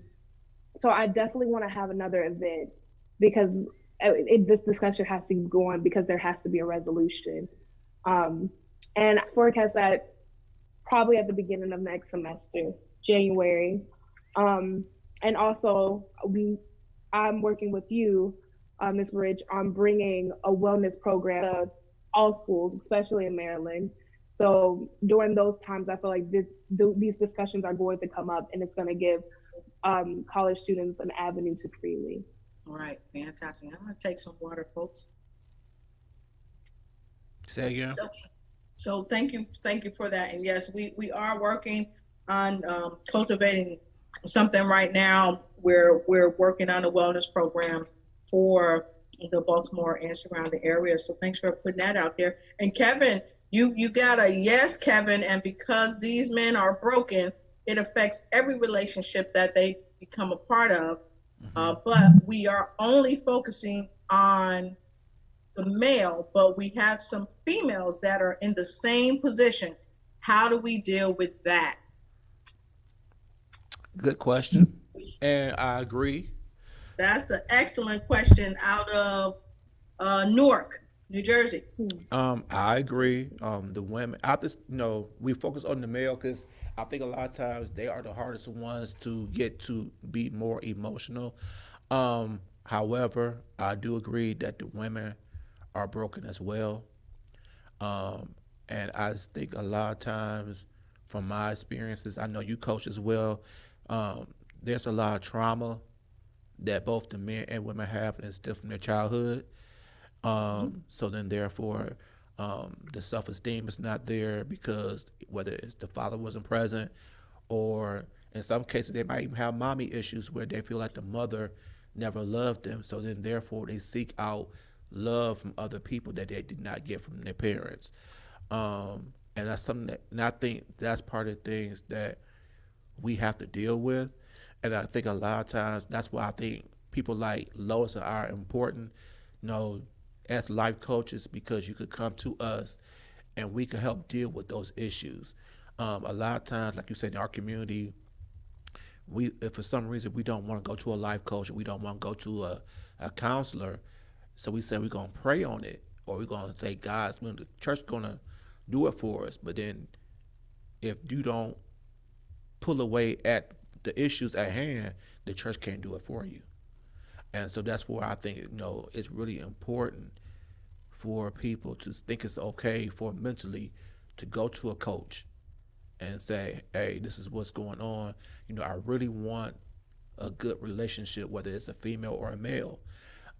so I definitely want to have another event because this discussion has to go on because there has to be a resolution. Um, and I forecast that probably at the beginning of next semester, January. Um, and also, I'm working with you, Ms. Rich, on bringing a wellness program to all schools, especially in Maryland. So during those times, I feel like these discussions are going to come up, and it's going to give college students an avenue to freely. All right. Fantastic. I'm gonna take some water, folks. Say again. So, so thank you for that. And yes, we are working on cultivating something right now. We're working on a wellness program for the Baltimore and surrounding areas. So thanks for putting that out there. And Kevin, you got a yes, Kevin. And because these men are broken, it affects every relationship that they become a part of. Hmm. But we are only focusing on the male, but we have some females that are in the same position. How do we deal with that? Good question, and I agree. That's an excellent question out of Newark, New Jersey. Hmm. I agree. The women, I just we focus on the male because I think a lot of times they are the hardest ones to get to be more emotional. However, I do agree that the women are broken as well. Um, and I just think a lot of times, from my experiences, I know you coach as well. There's a lot of trauma that both the men and women have and still from their childhood. Mm-hmm. So then, therefore, the self esteem is not there because whether it's the father wasn't present, or in some cases, they might even have mommy issues where they feel like the mother never loved them. So then, therefore, they seek out love from other people that they did not get from their parents. And that's something that, and I think that's part of the things that we have to deal with. And I think a lot of times that's why I think people like Lois and I are important, you know, as life coaches because you could come to us and we can help deal with those issues. A lot of times, like you said, in our community, we if for some reason we don't want to go to a life coach or we don't want to go to a counselor, so we say we're gonna pray on it or we're gonna say God's when the church gonna do it for us. But then if you don't pull away at the issues at hand, the church can't do it for you. And so that's where I think, it's really important for people to think it's okay for mentally to go to a coach and say, hey, this is what's going on. I really want a good relationship, whether it's a female or a male.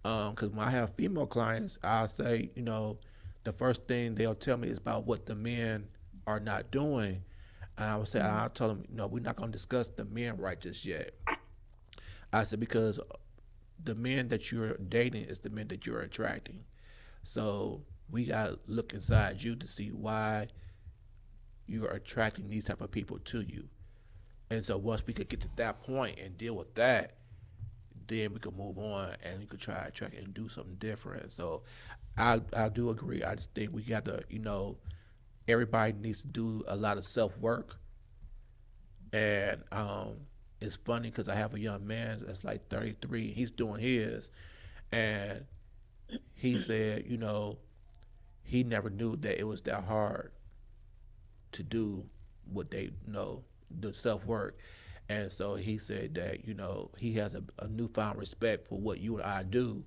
Because when I have female clients, I'll say, the first thing they'll tell me is about what the men are not doing. And I would say, Mhm. I'll tell them, we're not going to discuss the men right just yet. I said, because the men that you're dating is the men that you're attracting. So we got to look inside you to see why you're attracting these type of people to you. And so once we could get to that point and deal with that, then we could move on and we could try to track and do something different. So I do agree. I just think we got to, everybody needs to do a lot of self work. And it's funny because I have a young man that's like 33. He's doing his, and he said, he never knew that it was that hard to do what they know, the self work. And so he said that, he has a newfound respect for what you and I do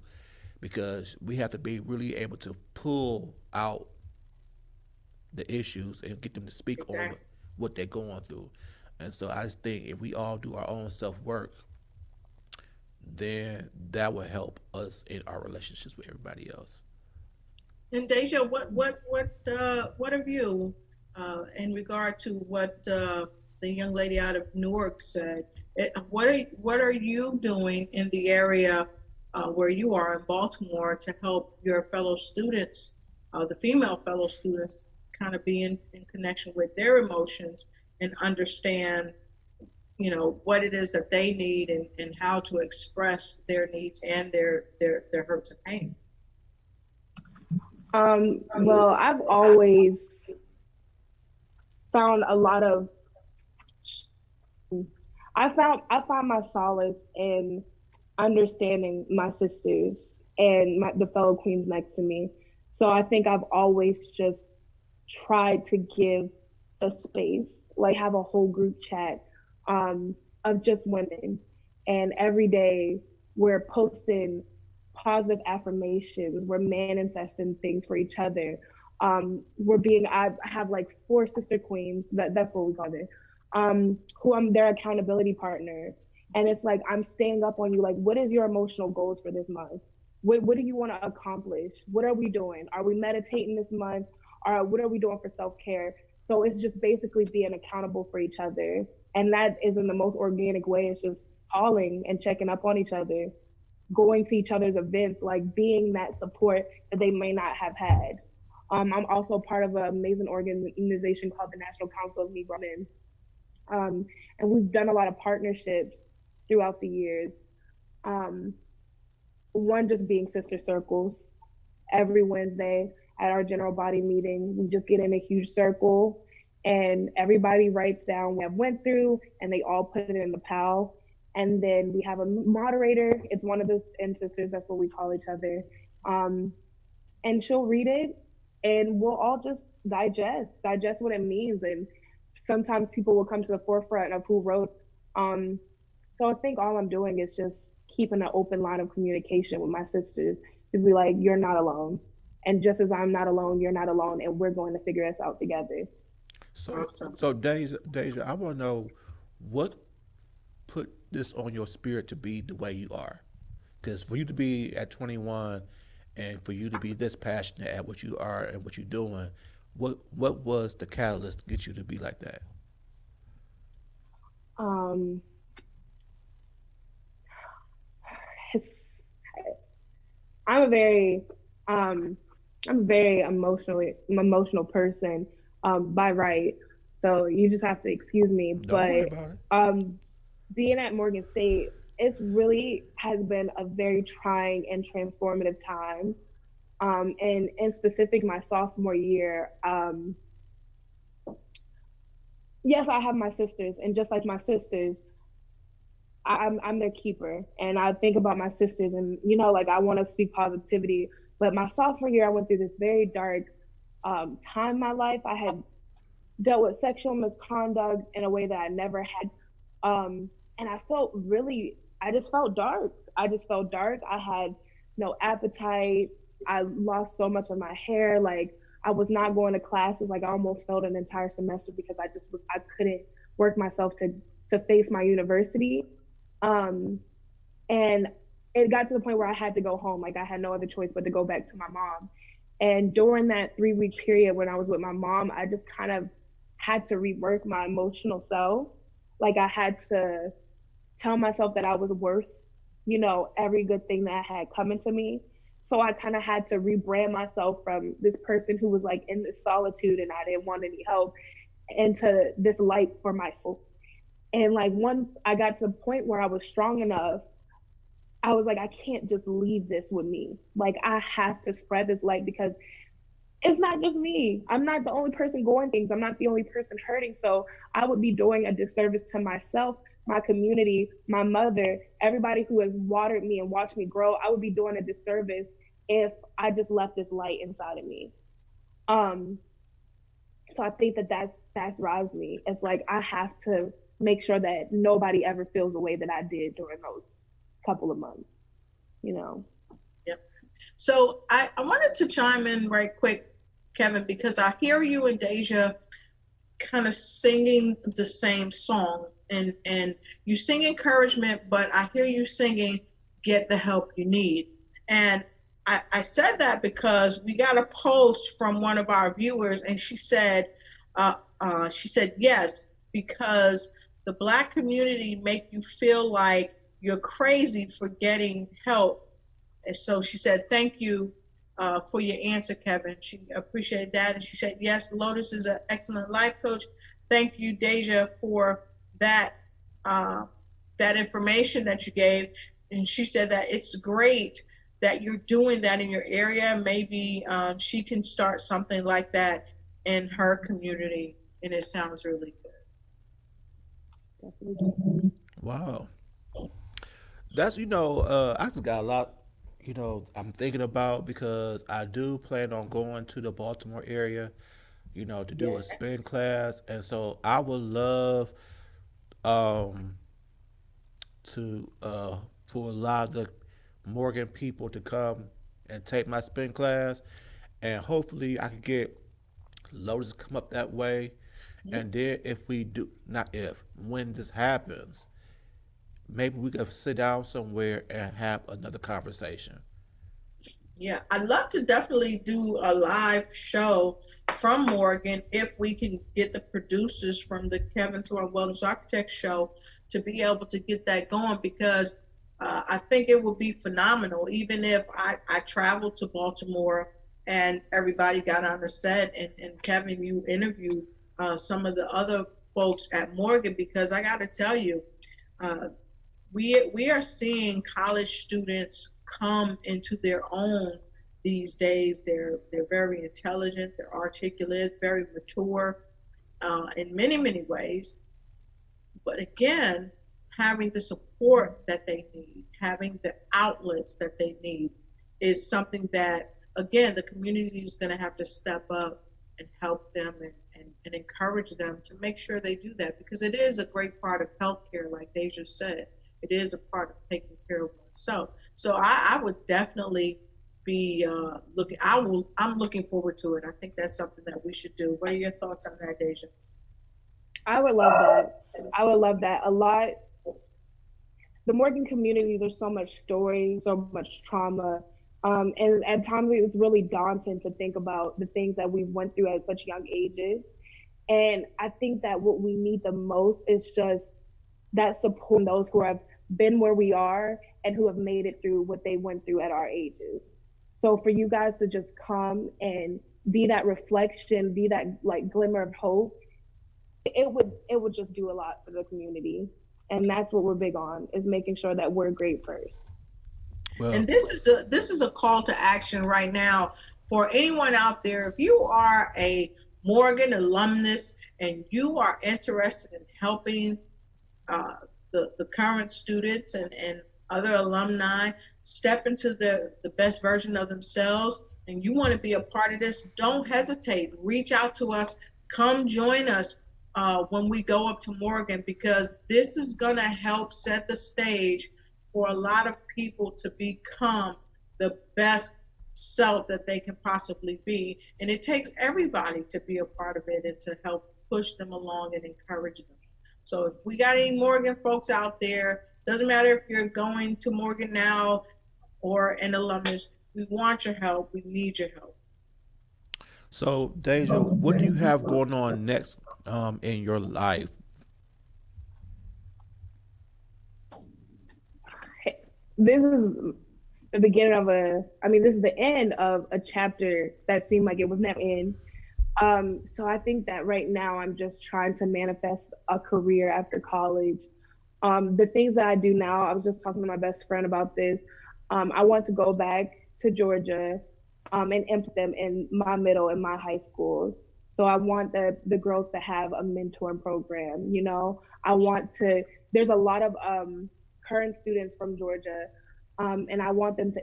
because we have to be really able to pull out the issues and get them to speak on Exactly. what they're going through. And so I just think if we all do our own self work, then that will help us in our relationships with everybody else. And Deja, what have you, in regard to what the young lady out of Newark said? What are you doing in the area where you are in Baltimore to help your fellow students, the female fellow students, kind of be in connection with their emotions and understand, what it is that they need and how to express their needs and their hurts and pains? Well, I've always found a lot of I find my solace in understanding my sisters and the fellow queens next to me. So I think I've always just tried to give a space, like have a whole group chat of just women. And every day we're posting positive affirmations, we're manifesting things for each other. I have like four sister queens, that's what we call it, who I'm their accountability partner. And it's like, I'm staying up on you. Like, what is your emotional goals for this month? What do you want to accomplish? What are we doing? Are we meditating this month? Or what are we doing for self care? So it's just basically being accountable for each other. And that is in the most organic way. It's just calling and checking up on each other, going to each other's events, like being that support that they may not have had. I'm also part of an amazing organization called the National Council of Negro Men. And we've done a lot of partnerships throughout the years. Um, One just being sister circles. Every Wednesday at our general body meeting, we just get in a huge circle and everybody writes down what I've went through and they all put it in the pal. And then we have a moderator. It's one of the and sisters. That's what we call each other. Um, and she'll read it and we'll all just digest what it means. And sometimes people will come to the forefront of who wrote. Um, so I think all I'm doing is just keeping an open line of communication with my sisters to be like, you're not alone. And just as I'm not alone, you're not alone, and we're going to figure this out together. So, Awesome. so Deja, I want to know what put this on your spirit to be the way you are. Because for you to be at 21 and for you to be this passionate at what you are and what you're doing, what was the catalyst to get you to be like that? Um, it's, I'm a very, um, I'm a very emotional person by right. So you just have to excuse me. Don't worry But about it. um, being at Morgan State, it's really has been a very trying and transformative time. And in specific, my sophomore year, yes, I have my sisters, and just like my sisters, I'm their keeper, and I think about my sisters, and like I want to speak positivity. But my sophomore year, I went through this very dark time in my life. I had dealt with sexual misconduct in a way that I never had. and I just felt dark. I just felt dark. I had no appetite. I lost so much of my hair. Like, I was not going to classes. Like, I almost failed an entire semester because I couldn't work myself to face my university. Um, and it got to the point where I had to go home. Like, I had no other choice but to go back to my mom. And during that 3 week period when I was with my mom, I just kind of had to rework my emotional self. Like, I had to tell myself that I was worth, every good thing that had come into me. So I kind of had to rebrand myself from this person who was like in this solitude and I didn't want any help into this light for myself. And like once I got to the point where I was strong enough, I was like, I can't just leave this with me. Like, I have to spread this light because it's not just me. I'm not the only person going things. I'm not the only person hurting. So I would be doing a disservice to myself, my community, my mother, everybody who has watered me and watched me grow. I would be doing a disservice if I just left this light inside of me. Um, so I think that that's drives me. It's like I have to make sure that nobody ever feels the way that I did during those couple of months, you know. Yep. So I wanted to chime in right quick, Kevin, because I hear you and Deja kind of singing the same song, and you sing encouragement, but I hear you singing get the help you need. And I said that because we got a post from one of our viewers, and she said yes, because the Black community make you feel like you're crazy for getting help. And so she said, thank you for your answer, Kevin. She appreciated that. And she said, yes, Lotus is an excellent life coach. Thank you, Deja, for that that information that you gave. And she said that it's great that you're doing that in your area. Maybe she can start something like that in her community. And it sounds really good. Definitely. Wow. That's I just got a lot, I'm thinking about because I do plan on going to the Baltimore area, to do a spin Yes. class, and so I would love um to for a lot of the Morgan people to come and take my spin class, and hopefully I could get Lotus to come up that way, Yeah. and then if we do not if when this happens, maybe we could sit down somewhere and have another conversation. Yeah, I'd love to definitely do a live show from Morgan if we can get the producers from the Kevin Thorne Wellness Architects show to be able to get that going, because I think it would be phenomenal. Even if I traveled to Baltimore and everybody got on the set, and Kevin, you interviewed some of the other folks at Morgan, because I got to tell you, uh, we are seeing college students come into their own these days. They're very intelligent, they're articulate, very mature in many ways. But again, having the support that they need, having the outlets that they need, is something that again the community is going to have to step up and help them, and encourage them to make sure they do that, because it is a great part of healthcare, like Deja said. It is a part of taking care of oneself. So I would definitely be looking. I'm looking forward to it. I think that's something that we should do. What are your thoughts on that, Deja? I would love that. I would love that a lot. The Morgan community, there's so much story, so much trauma. And at times it's really daunting to think about the things that we went through at such young ages. And I think that what we need the most is just that support, those who have been where we are and who have made it through what they went through at our ages. So for you guys to just come and be that reflection, be that like glimmer of hope, it would just do a lot for the community. And that's what we're big on, is making sure that we're great first. And Well, this is a call to action right now for anyone out there. If you are a Morgan alumnus and you are interested in helping uh, the current students and other alumni step into the best version of themselves, and you want to be a part of this, don't hesitate. Reach out to us. Come join us. when we go up to Morgan, because this is going to help set the stage for a lot of people to become the best self that they can possibly be. And it takes everybody to be a part of it and to help push them along and encourage them. So if we got any Morgan folks out there, doesn't matter if you're going to Morgan now or an alumnus, we want your help. We need your help. So, Deja, what do you have going on next in your life? This is the beginning of this is the end of a chapter that seemed like it was never in. So I think that right now I'm just trying to manifest a career after college. The things that I do now, I was just talking to my best friend about this. I want to go back to Georgia and implement them in my middle and my high schools. So I want the girls to have a mentoring program. I want to. There's a lot of current students from Georgia, and I want them to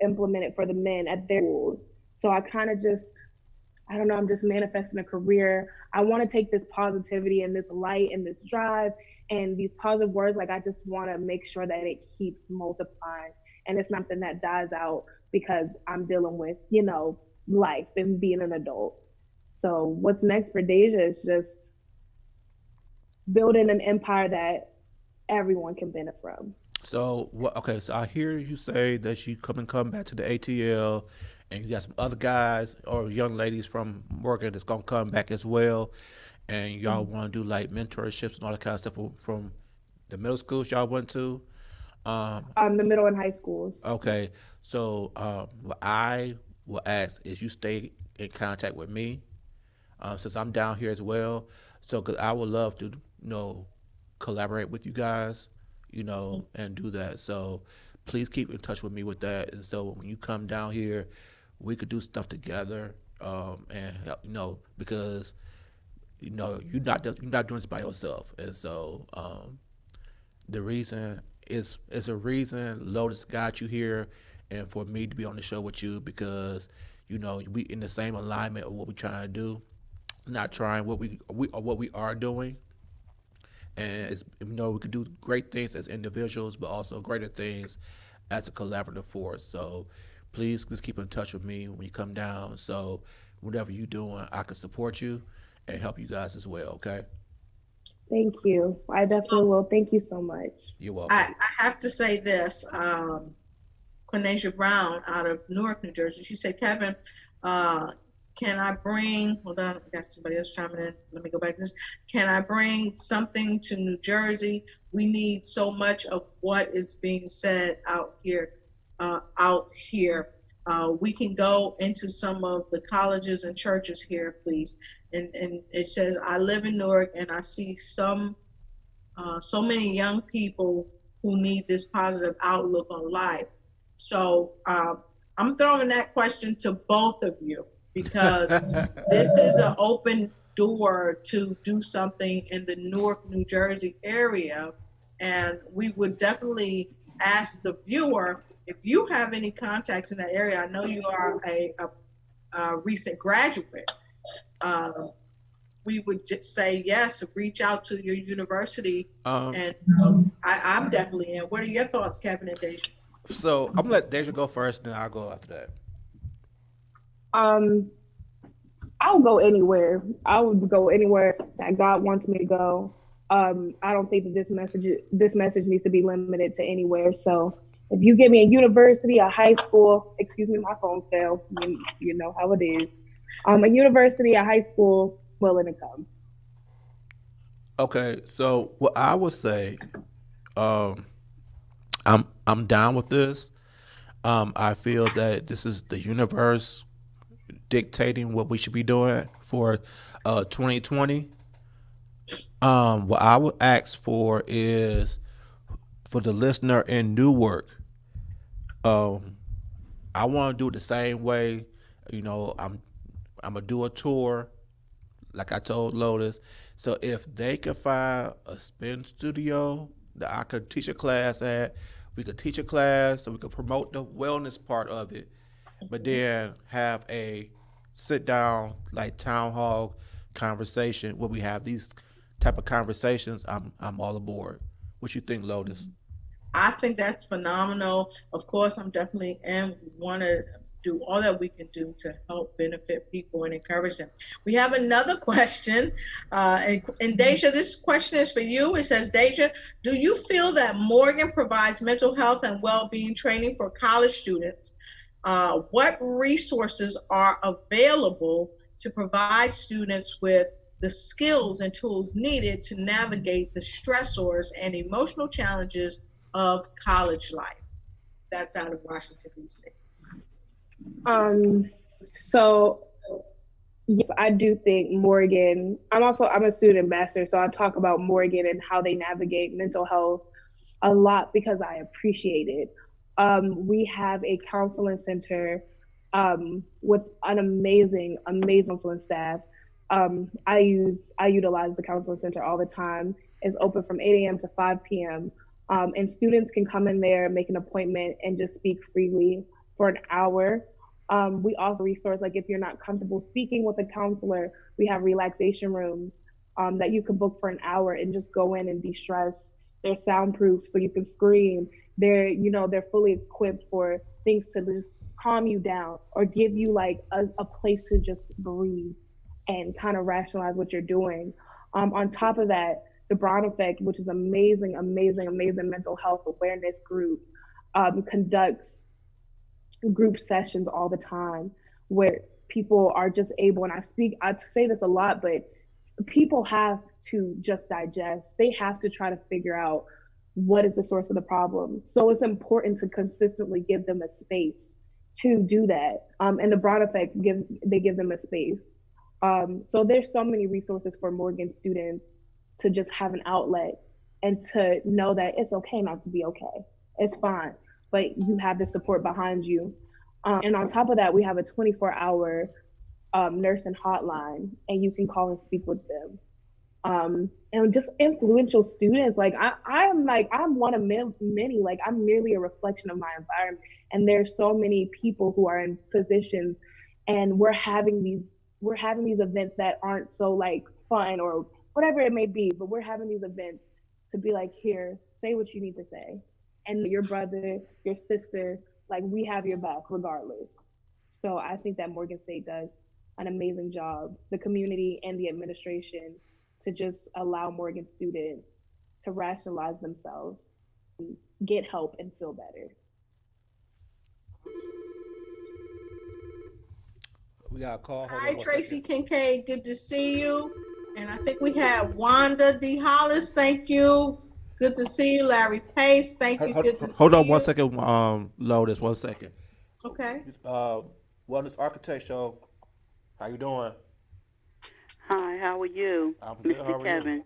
implement it for the men at their schools. So I kind of just I don't know, I'm just manifesting a career. I want to take this positivity and this light and this drive and these positive words. Like, I just want to make sure that it keeps multiplying and it's something that dies out because I'm dealing with, life and being an adult. So, what's next for Deja is just building an empire that everyone can benefit from. So, what? Okay, so I hear you say that you come back to the ATL, and you got some other guys or young ladies from Morgan that's gonna come back as well, and y'all want to do like mentorships and all that kind of stuff from the middle schools y'all went to. Um, The middle and high schools. okay, so what I will ask is you stay in contact with me, since I'm down here as well. So, cause I would love to, collaborate with you guys, and do that. So, please keep in touch with me with that. And so, when you come down here, we could do stuff together, and help, because you're not doing this by yourself. And so, the reason is a reason Lotus got you here, and for me to be on the show with you because we in the same alignment of what we're trying to do, not trying what we are doing, and we could do great things as individuals, but also greater things as a collaborative force. So please just keep in touch with me when you come down. So whatever you're doing, I can support you and help you guys as well. Okay, Thank you. I definitely So will. Thank you so much. you're I, welcome. I have to say this. Quinasia Brown out of Newark, New Jersey. She said, Kevin, uh, can I bring, hold on, I got somebody else chiming in. Let me go back to this. Can I bring something to New Jersey? We need so much of what is being said out here. Out here. We can go into some of the colleges and churches here, please. And it says, I live in Newark and I see so many young people who need this positive outlook on life. So I'm throwing that question to both of you because this is an open door to do something in the Newark, New Jersey area. And we would definitely ask the viewer if you have any contacts in that area. I know you are a recent graduate. Um, we would just say yes, reach out to your university. um, And I'm definitely in. What are your thoughts, Kevin and Deja? so I'm gonna let Deja go first, then I'll go after that. Um, I'll go anywhere. I would go anywhere that God wants me to go. I don't think that this message needs to be limited to anywhere. So if you give me a university, a high school, excuse me, my phone fell. You know how it is. A university, a high school, willing to come. Okay, so what I would say, um, I'm down with this. I feel that this is the universe dictating what we should be doing for 2020. What I would ask for is for the listener in Newark. Um, I want to do it the same way. I'm gonna do a tour, like I told Lotus. So if they could find a spin studio that I could teach a class at, we could teach a class so we could promote the wellness part of it, but then have a sit down like town hall conversation where we have these type of conversations, I'm all aboard. What you think, Lotus? I think that's phenomenal. Of course, I'm definitely and want to do all that we can do to help benefit people and encourage them. We have another question, and Deja, this question is for you. It says, Deja, do you feel that Morgan provides mental health and well-being training for college students? What resources are available to provide students with the skills and tools needed to navigate the stressors and emotional challenges of college life? That's out of Washington, D.C. Um, so yes, I do think Morgan. I'm a student ambassador, so I talk about Morgan and how they navigate mental health a lot because I appreciate it. We have a counseling center with an amazing counseling staff. I utilize the counseling center all the time. It's open from 8 a.m. to 5 p.m. And students can come in there, make an appointment, and just speak freely for an hour. We also resource like if you're not comfortable speaking with a counselor, we have relaxation rooms that you can book for an hour and just go in and de-stress. They're soundproof, so you can scream. They're fully equipped for things to just calm you down or give you like a place to just breathe and kind of rationalize what you're doing. On top of that, the Brown Effect, which is amazing mental health awareness group, conducts group sessions all the time where people are just able, and I say this a lot, but people have to just digest. They have to try to figure out what is the source of the problem. So it's important to consistently give them a space to do that. And the Broad Effect give them a space. So there's so many resources for Morgan students to just have an outlet and to know that it's okay not to be okay. It's fine, but you have the support behind you. And on top of that, we have a 24-hour nursing hotline, and you can call and speak with them. And just influential students. Like I'm one of many. Like I'm merely a reflection of my environment, and there's so many people who are in positions, and we're having these events that aren't so like fun or whatever it may be, but we're having these events to be like, here, say what you need to say, and your brother, your sister, like we have your back regardless. So I think that Morgan State does an amazing job, the community and the administration, to just allow Morgan students to rationalize themselves, get help, and feel better. We got a call. Hold on Hi, one Tracy second. Kincaid. Good to see you. And I think we have Wanda D. Hollis. Thank you. Good to see you. Larry Pace. Thank you. Good to Hold see on one you. second. Lotus, 1 second. Okay. Wellness Architect Show. How you doing? Hi, how are you, I'm good. How Mr. are you? Kevin?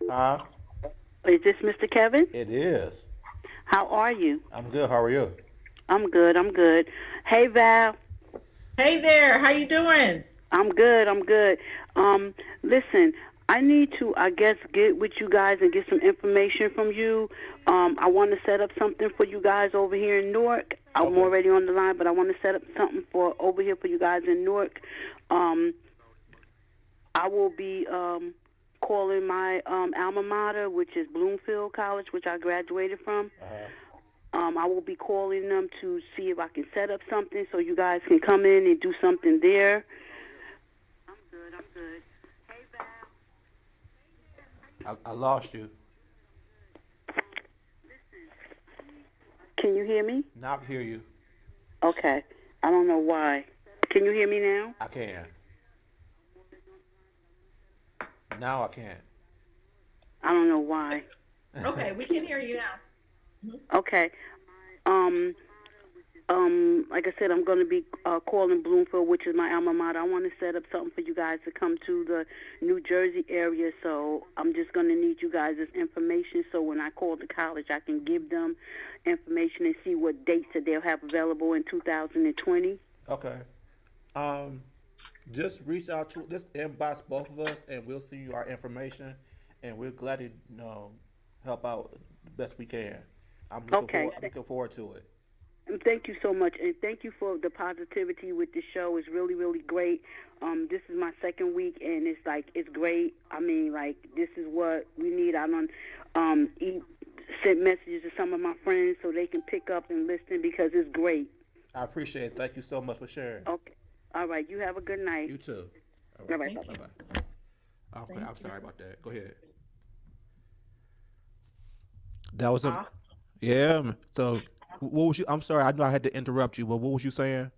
Huh? Is this Mr. Kevin? It is. How are you? I'm good. How are you? I'm good. I'm good. Hey, Val. Hey there. How you doing? I'm good. I'm good. Listen, I need to, I guess, get with you guys and get some information from you. I want to set up something for you guys over here in Newark. I'm Okay. already on the line, but I want to set up something for over here for you guys in Newark. Um, I will be calling my alma mater, which is Bloomfield College, which I graduated from. Uh-huh. I will be calling them to see if I can set up something so you guys can come in and do something there. I'm good. I'm good. Hey, Val. I lost you. Can you hear me? Now I can hear you. Okay. I don't know why. Can you hear me now? I can. Now I can. I don't know why. Okay, we can hear you now. Okay. Um, like I said, I'm going to be calling Bloomfield, which is my alma mater. I want to set up something for you guys to come to the New Jersey area, so I'm just going to need you guys' information so when I call the college, I can give them information and see what dates that they'll have available in 2020. Okay. Um, just reach out to just inbox both of us, and we'll send you our information, and we're glad to help out the best we can. I'm looking Okay. forward. I'm looking forward to it. And thank you so much, and thank you for the positivity with the show. It's really, really great. This is my second week, and it's like it's great. I mean, like this is what we need. I don't sent messages to some of my friends so they can pick up and listen because it's great. I appreciate it. Thank you so much for sharing. Okay. All right. You have a good night. You too. All All right. right. Thank Bye Bye you. bye. bye. Okay, Thank I'm you. sorry about that. Go ahead. That was a Awesome. yeah. So Awesome. what was you? I'm sorry. I know I had to interrupt you, but what was you saying?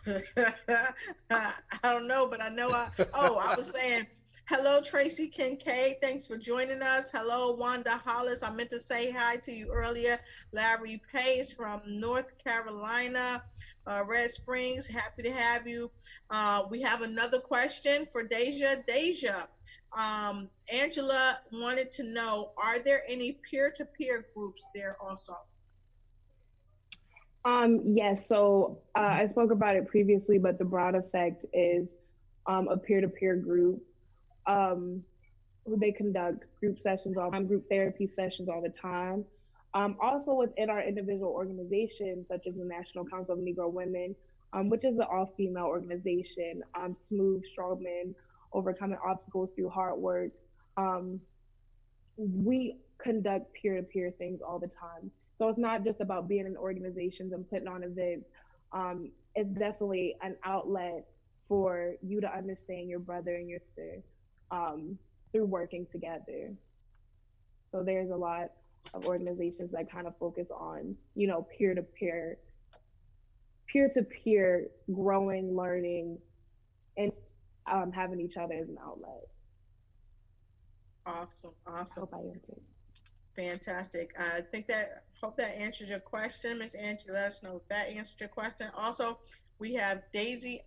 I don't know, but I know I was saying, hello, Tracy Kincaid. Thanks for joining us. Hello, Wanda Hollis. I meant to say hi to you earlier. Larry Pace from North Carolina, Red Springs. Happy to have you. We have another question for Deja. Deja, Angela wanted to know, are there any peer-to-peer groups there also? Yes, so I spoke about it previously, but the Broad Effect is a peer-to-peer group. Um, who they conduct group sessions all the time, group therapy sessions all the time. Also within our individual organizations, such as the National Council of Negro Women, which is an all-female organization, Smooth Strowman, Overcoming Obstacles Through Hard Work. Um, we conduct peer-to-peer things all the time. So it's not just about being in organizations and putting on events. It's definitely an outlet for you to understand your brother and your sister um, through working together. So there's a lot of organizations that kind of focus on, peer to peer growing, learning, and having each other as an outlet. Awesome. I Awesome. hope I answered. Fantastic. I think that hope that answers your question, Miss Angie. Let us know if that answered your question. Also, we have Daisy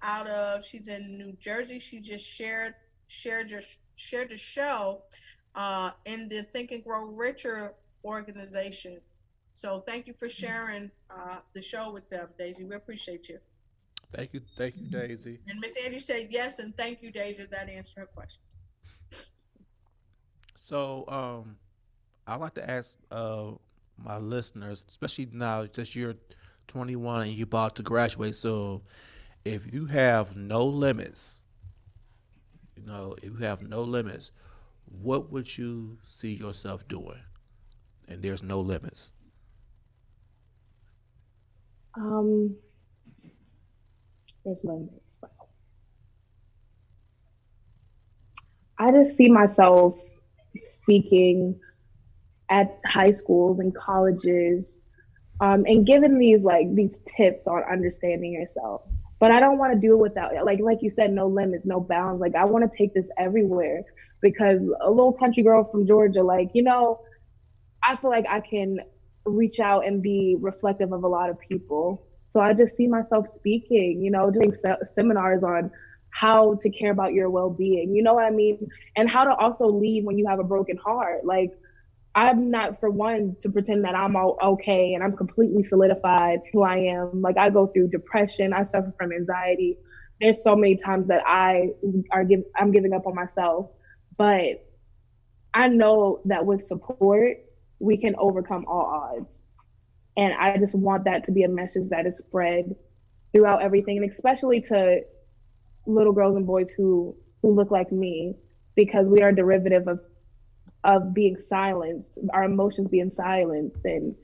she's in New Jersey. She just shared your shared the show in the Think and Grow Richer organization. So thank you for sharing the show with them, Daisy. We appreciate you. Thank you, Daisy. And Miss Angie said yes, and thank you, Daisy. That answered her question. So I like to ask my listeners, especially now that you're 21 and you're about to graduate. So if you have no limits, if you have no limits, what would you see yourself doing? And there's no limits. Um, there's limits. I just see myself speaking at high schools and colleges, and giving these tips on understanding yourself. But I don't want to do it without like you said, no limits, no bounds. Like I want to take this everywhere because a little country girl from Georgia, I feel like I can reach out and be reflective of a lot of people. So I just see myself speaking, doing seminars on how to care about your well-being. You know what I mean? And how to also leave when you have a broken heart. Like I'm not for one to pretend that I'm all okay and I'm completely solidified who I am. Like I go through depression, I suffer from anxiety. There's so many times that I'm giving up on myself, but I know that with support we can overcome all odds. And I just want that to be a message that is spread throughout everything, and especially to little girls and boys who look like me, because we are derivative of being silenced, our emotions being silenced, and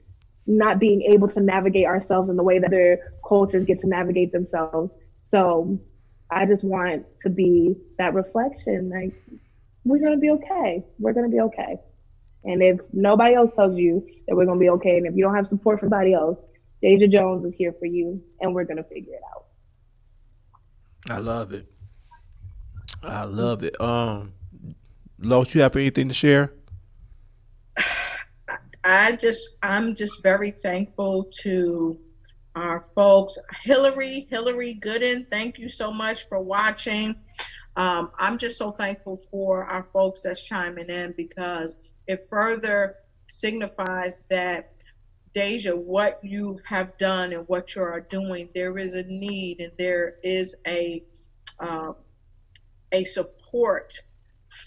not being able to navigate ourselves in the way that other cultures get to navigate themselves. So I just want to be that reflection. Like we're gonna be okay. We're gonna be okay. And if nobody else tells you that we're gonna be okay, and if you don't have support from anybody else, Deja Jones is here for you, and we're gonna figure it out. I love it. I love it. Los, you have anything to share? I'm just very thankful to our folks. Hillary Gooden, thank you so much for watching. I'm just so thankful for our folks that's chiming in because it further signifies that Deja, what you have done and what you are doing, there is a need and there is uh, a support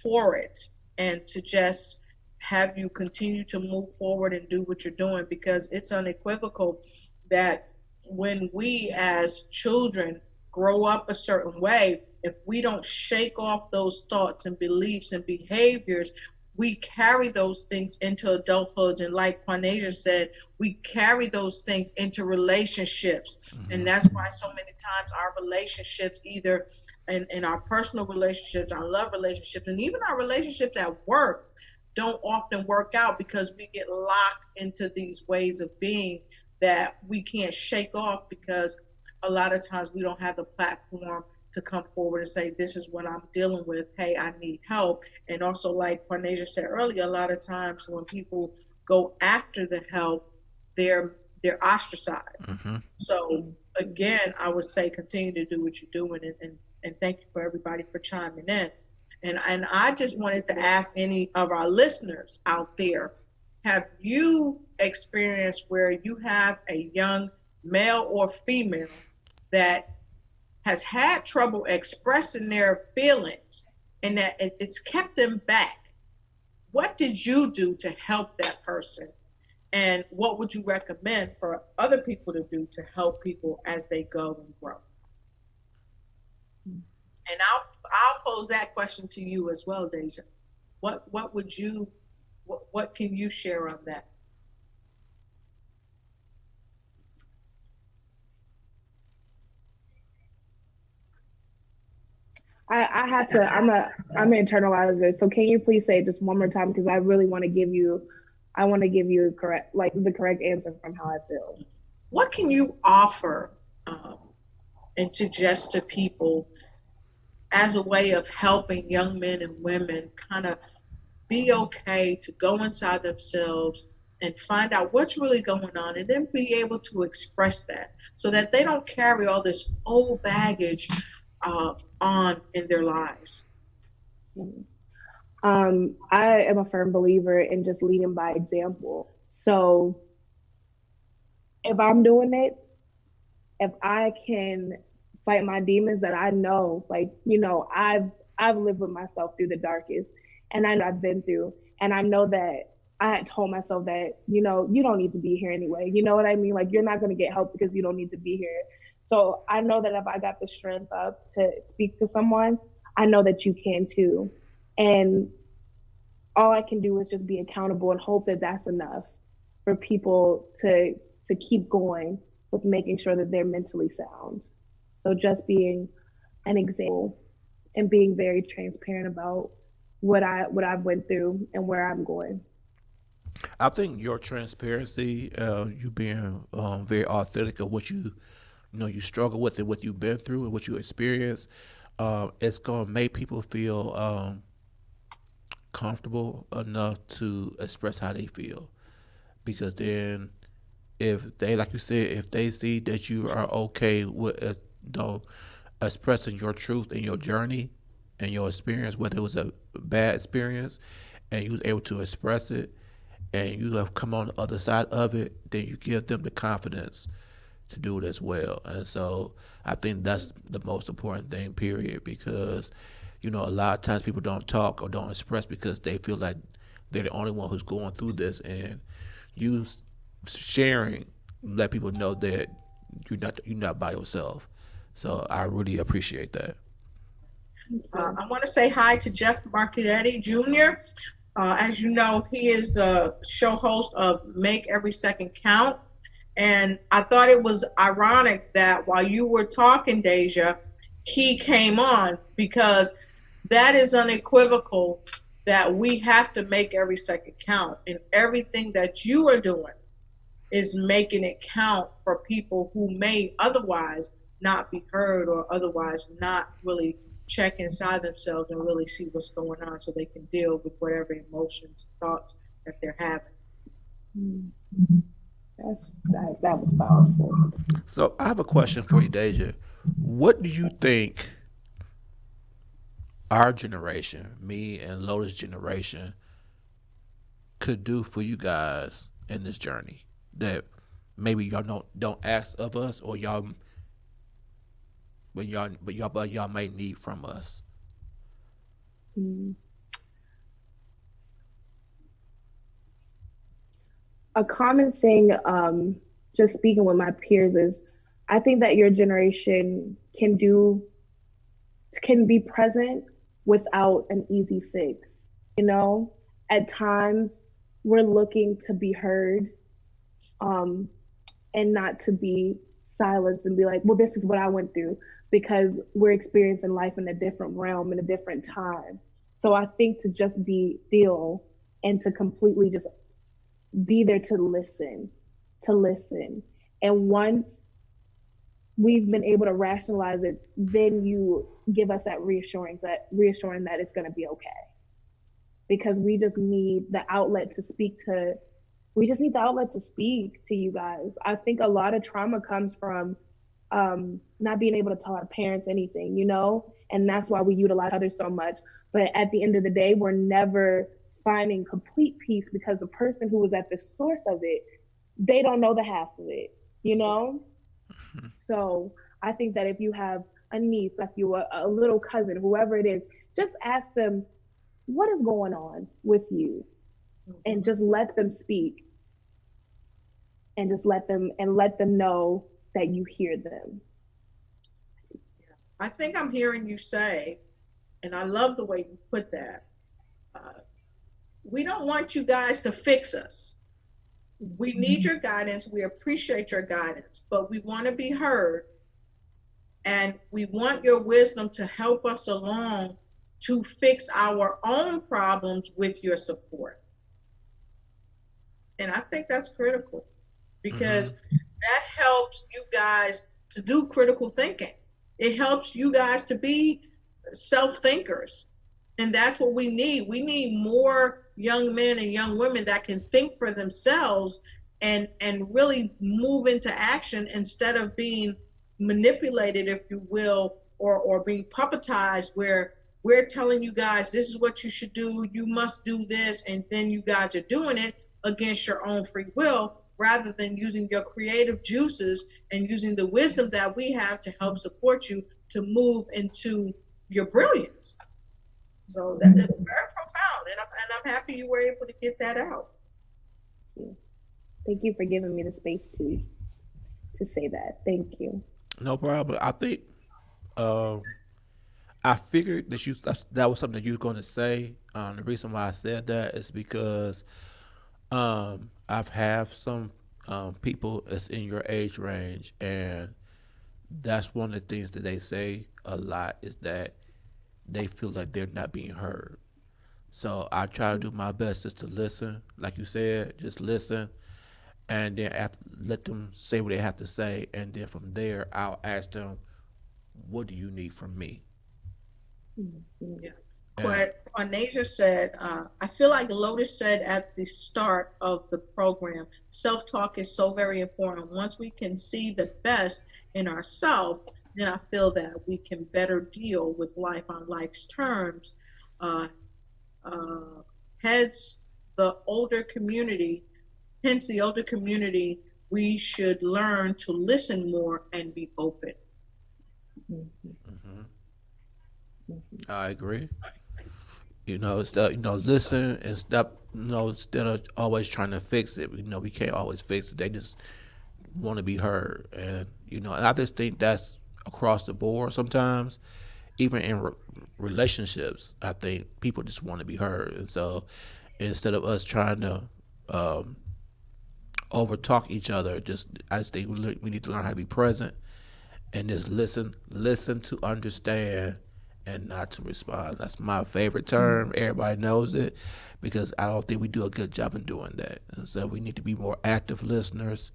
for it, and to just have you continue to move forward and do what you're doing because it's unequivocal that when we as children grow up a certain way, if we don't shake off those thoughts and beliefs and behaviors, we carry those things into adulthood. And like Quanasia said, we carry those things into relationships. And Hmm. that's why so many times our relationships, either in our personal relationships, our love relationships, and even our relationships at work, don't often work out because we get locked into these ways of being that we can't shake off because a lot of times we don't have the platform to come forward and say, this is what I'm dealing with. Hey, I need help. And also, like Quanasia said earlier, a lot of times when people go after the help, they're they're ostracized. Hmm. So again, I would say continue to do what you're doing, and thank you for everybody for chiming in. And I just wanted to ask any of our listeners out there, have you experienced where you have a young male or female that has had trouble expressing their feelings and that it's kept them back? What did you do to help that person? And what would you recommend for other people to do to help people as they go and grow? And I'll pose that question to you as well, Deja. What would you what can you share on that? I have to. I'm an internalizer. So can you please say it just one more time because I really want to give you. I want to give you correct, like the correct answer from how I feel. What can you offer um, and suggest to people as a way of helping young men and women kind of be okay to go inside themselves and find out what's really going on and then be able to express that so that they don't carry all this old baggage on in their lives. I am a firm believer in just leading by example. So if I'm doing it, if I can fight my demons that I know, like, I've lived with myself through the darkest and I know I've been through and I know that I had told myself that, you don't need to be here anyway. You know what I mean? Like you're not gonna get help because you don't need to be here. So I know that if I got the strength up to speak to someone, I know that you can too. And all I can do is just be accountable and hope that that's enough for people to keep going with making sure that they're mentally sound. So just being an example and being very transparent about what I've went through and where I'm going. I think your transparency, you being very authentic of what you struggle with and what you've been through and what you experience, it's gonna make people feel comfortable enough to express how they feel. Because then, if they, like you said, if they see that you are okay with though expressing your truth and your journey and your experience, whether it was a bad experience, and you was able to express it, and you have come on the other side of it, then you give them the confidence to do it as well. And so I think that's the most important thing, period, because a lot of times people don't talk or don't express because they feel like they're the only one who's going through this, and you sharing let people know that you're not by yourself. So I really appreciate that. Thank you. I want to say hi to Jeff Marchetti Jr. As you know, he is the show host of Make Every Second Count. And I thought it was ironic that while you were talking, Deja, he came on because that is unequivocal that we have to make every second count. And everything that you are doing is making it count for people who may otherwise not be heard or otherwise not really check inside themselves and really see what's going on so they can deal with whatever emotions, thoughts that they're having. Mm, that was powerful. So I have a question for you, Deja. What do you think our generation, me and Lotus generation, could do for you guys in this journey that maybe y'all don't ask of us, or y'all may need from us? Mm. A common thing just speaking with my peers is I think that your generation can be present without an easy fix. You know, at times we're looking to be heard, um, and not to be silenced and be like, well, this is what I went through, because we're experiencing life in a different realm, in a different time. So I think to just be still and to completely just be there to listen. And once we've been able to rationalize it, then you give us that reassuring that it's going to be okay, because we just need the outlet to speak to you guys. I think a lot of trauma comes from not being able to tell our parents anything, you know, and that's why we utilize others so much. But at the end of the day, we're never finding complete peace because the person who was at the source of it, they don't know the half of it, you know? So I think that if you have a niece, if you a little cousin, whoever it is, just ask them what is going on with you, and just let them speak, and just let them know that you hear them. I think I'm hearing you say, and I love the way you put that. Uh, we don't want you guys to fix us. We need your guidance. We appreciate your guidance, but we want to be heard, and we want your wisdom to help us along to fix our own problems with your support. And I think that's critical, because that helps you guys to do critical thinking. It helps you guys to be self thinkers. And that's what we need. We need more young men and young women that can think for themselves and really move into action instead of being manipulated, if you will, or being puppetized, where we're telling you guys this is what you should do, you must do this, and then you guys are doing it against your own free will, rather than using your creative juices and using the wisdom that we have to help support you to move into your brilliance. So that's very profound, and I'm happy you were able to get that out. Thank you for giving me the space to say that. Thank you. No problem. I think um, I figured that that was something that you were going to say. The reason why I said that is because I've have some people that's in your age range, and that's one of the things that they say a lot is that they feel like they're not being heard. So I try to do my best just to listen, like you said, just listen, and then after, let them say what they have to say, and then from there I'll ask them, "What do you need from me?" Yeah. And Quanasia said, I feel like Lotus said at the start of the program, self-talk is so very important. Once we can see the best in ourselves, then I feel that we can better deal with life on life's terms. Uh, uh, heads the older community, hence the older community, we should learn to listen more and be open. mhm, I agree. Instead, listen and stop. Instead of always trying to fix it, we can't always fix it. They just want to be heard, and I just think that's across the board. Sometimes, even in relationships, I think people just want to be heard, and so instead of us trying to um, over talk each other, I just think we need to learn how to be present and just listen to understand and not to respond. That's my favorite term. Everybody knows it because I don't think we do a good job in doing that. And so we need to be more active listeners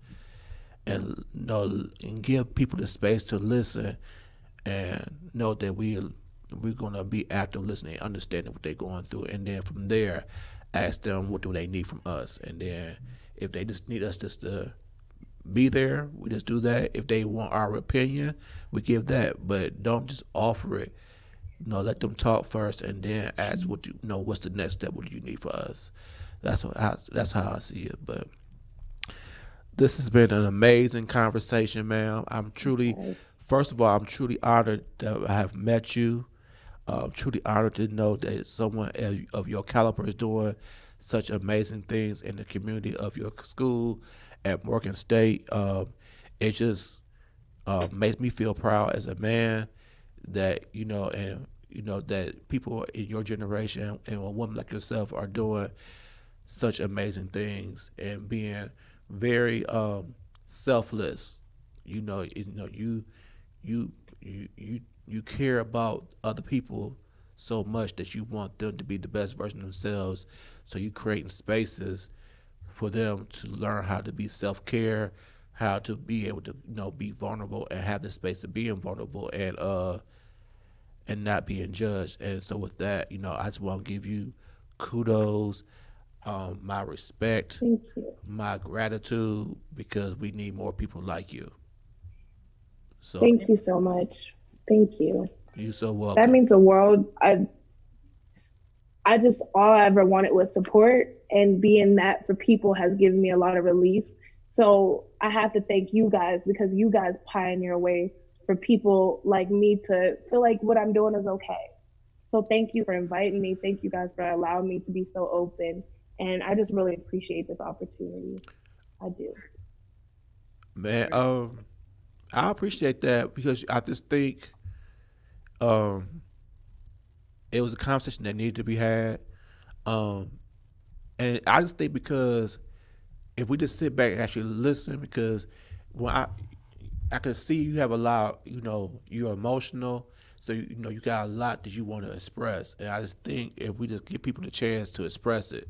and and give people the space to listen and know that we're gonna be active listening, understanding what they're going through, and then from there, ask them what do they need from us, and then if they just need us just to be there, we just do that. If they want our opinion, we give that, but don't just offer it. Let them talk first, and then ask what what's the next step? What do you need for us? That's how I see it. But this has been an amazing conversation, ma'am. Okay. First of all, I'm truly honored that I have met you. Truly honored to know that someone of your caliber is doing such amazing things in the community of your school at Morgan State. It just makes me feel proud as a man that and that people in your generation and a woman like yourself are doing such amazing things and being very selfless. You you you care about other people so much that you want them to be the best version of themselves. So you creating spaces for them to learn how to be self care, how to be able to be vulnerable and have the space of being vulnerable and not being judged. And so with that, I just want to give you kudos, my respect, Thank you. my gratitude because we need more people like you. So Thank you so much. Thank you. you so That welcome. means the world. I just all I ever wanted was support, and being that for people has given me a lot of release. So I have to thank you guys because you guys pioneer a way for people like me to feel like what I'm doing is okay. So thank you for inviting me. Thank you guys for allowing me to be so open. And I just really appreciate this opportunity. I do. Man, I appreciate that because I just think um it was a conversation that needed to be had. Um and I just think because if we just sit back and actually listen, because when I can see you have a lot, you're emotional, so you got a lot that you want to express, and I just think if we just give people the chance to express it,